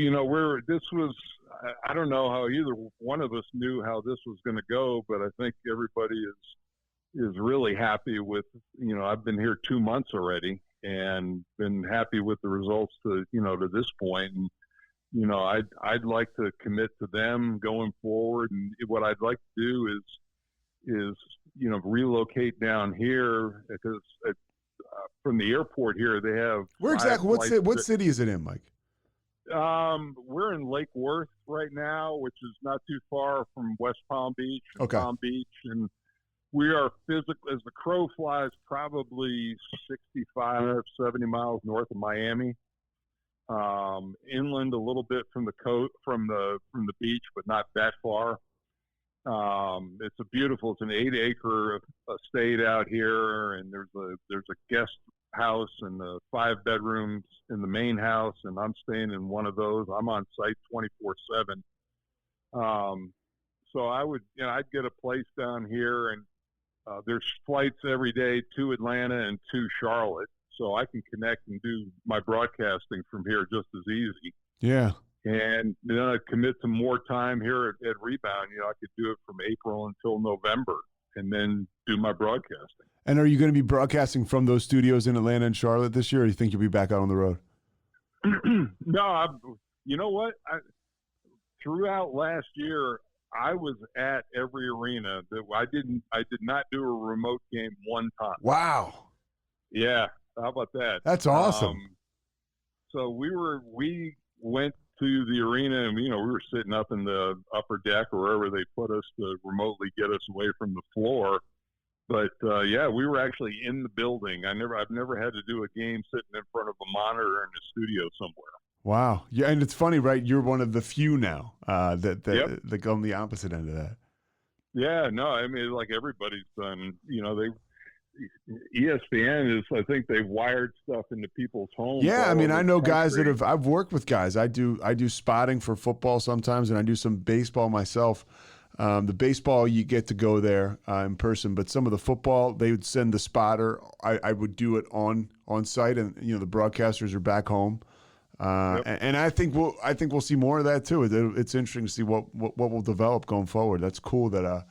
I don't know how either one of us knew how this was going to go, but I think everybody is really happy with. I've been here 2 months already and been happy with the results to this point. And I'd like to commit to them going forward. And what I'd like to do is relocate down here, because from the airport here, they have. Where exactly? What city is it in, Mike? We're in Lake Worth right now, which is not too far from West Palm Beach. Okay. Palm Beach, and we are physically, as the crow flies, probably 65, 70 miles north of Miami. Inland a little bit from the coast, from the beach, but not that far. It's an 8-acre estate out here, and there's a guest house and 5 bedrooms in the main house, and I'm staying in one of those. I'm on site 24/7. So I'd get a place down here, and there's flights every day to Atlanta and to Charlotte, so I can connect and do my broadcasting from here just as easy. Yeah. And then I'd commit to more time here at Rebound. I could do it from April until November, and then do my broadcasting. And are you going to be broadcasting from those studios in Atlanta and Charlotte this year, or do you think you'll be back out on the road? No, you know what? Throughout last year, I was at every arena. I did not do a remote game one time. Wow. Yeah. How about that? That's awesome. So we went to the arena, and we were sitting up in the upper deck or wherever they put us to remotely get us away from the floor. But we were actually in the building. I've never had to do a game sitting in front of a monitor in a studio somewhere. Wow. Yeah, and it's funny, right? You're one of the few now that go on the opposite end of that. Yeah, no, I mean, like everybody's done. ESPN is, I think they've wired stuff into people's homes. Yeah, I mean, I know guys that I've worked with guys. I do spotting for football sometimes, and I do some baseball myself. The baseball, you get to go there in person, but some of the football, they would send the spotter. I would do it on site, and the broadcasters are back home. And I think we'll see more of that too. It's interesting to see what will develop going forward. That's cool that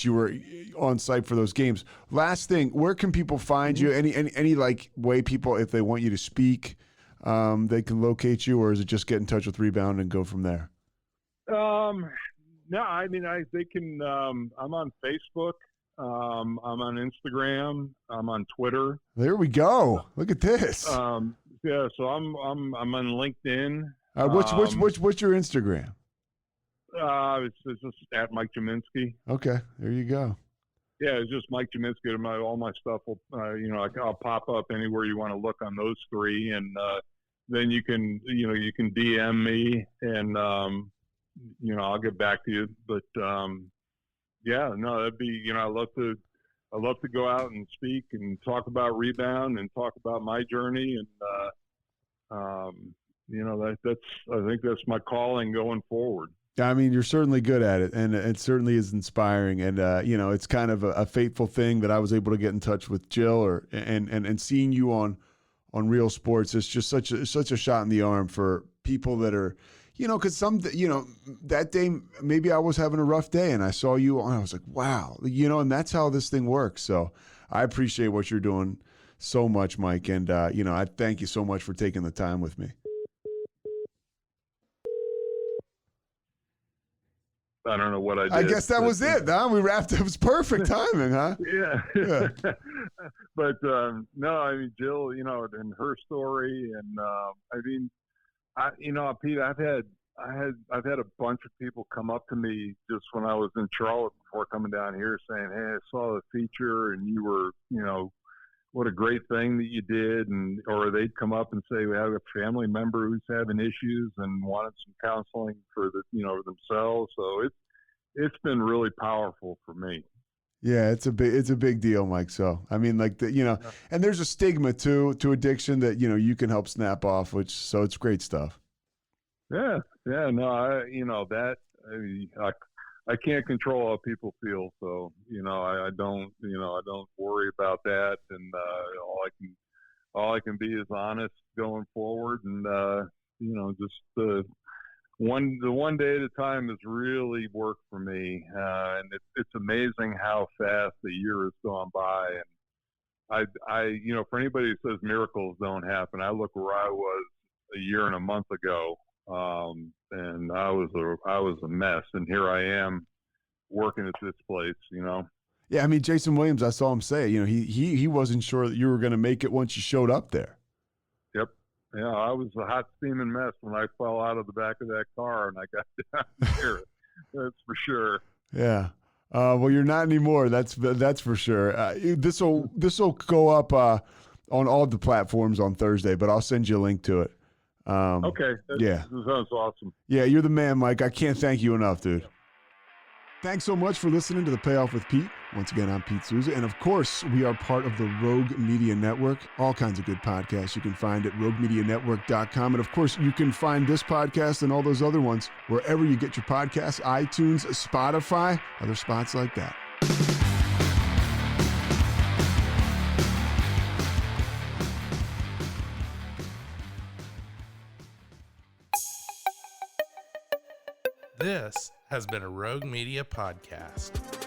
you were on site for those games. Last thing, where can people find you? Any like way people, if they want you to speak, they can locate you, or is it just get in touch with Rebound and go from there? No, I mean, they can. I'm on Facebook. I'm on Instagram. I'm on Twitter. There we go. Look at this. Yeah, so I'm on LinkedIn. What's your Instagram? It's just at Mike Gminski. Okay, there you go. Yeah, it's just Mike Gminski. All my stuff will, I'll pop up anywhere you want to look on those three, and then you can DM me, and I'll get back to you. But yeah, no, that'd be, I love to go out and speak and talk about Rebound and talk about my journey, and I think that's my calling going forward. I mean, you're certainly good at it, and it certainly is inspiring. And it's kind of a fateful thing that I was able to get in touch with Jill, and seeing you on Real Sports. It's just such a shot in the arm for people that are, because that day maybe I was having a rough day, and I saw you on. I was like, wow, and that's how this thing works. So I appreciate what you're doing so much, Mike, and I thank you so much for taking the time with me. I don't know what I did. I guess that was it, huh? We wrapped. It was perfect timing, huh? Yeah. But no, I mean, Jill, and her story, and Pete, I've had a bunch of people come up to me just when I was in Charlotte before coming down here, saying, "Hey, I saw the feature, and you were, what a great thing that you did," or they'd come up and say, "We have a family member who's having issues and wanted some counseling for themselves." So it's been really powerful for me. Yeah, it's a big deal, Mike. So I mean, and there's a stigma to addiction that you can help snap off, so it's great stuff. Yeah, no, I can't control how people feel, so I don't worry about that, and all I can be is honest going forward, and just the one day at a time has really worked for me, and it's amazing how fast the year has gone by, and I for anybody who says miracles don't happen, I look where I was a year and a month ago. And I was a mess, and here I am working at this place, Yeah, I mean, Jayson Williams, I saw him say, he wasn't sure that you were going to make it once you showed up there. Yep. Yeah, I was a hot steaming mess when I fell out of the back of that car and I got down here. That's for sure. Yeah. Well, you're not anymore. That's for sure. This will go up on all the platforms on Thursday, but I'll send you a link to it. Okay. Yeah. That sounds awesome. Yeah, you're the man, Mike. I can't thank you enough, dude. Thanks so much for listening to The Payoff with Pete. Once again, I'm Pete Souza. And of course, we are part of the Rogue Media Network. All kinds of good podcasts you can find at roguemedianetwork.com. And of course, you can find this podcast and all those other ones wherever you get your podcasts, iTunes, Spotify, other spots like that. This has been a Rogue Media podcast.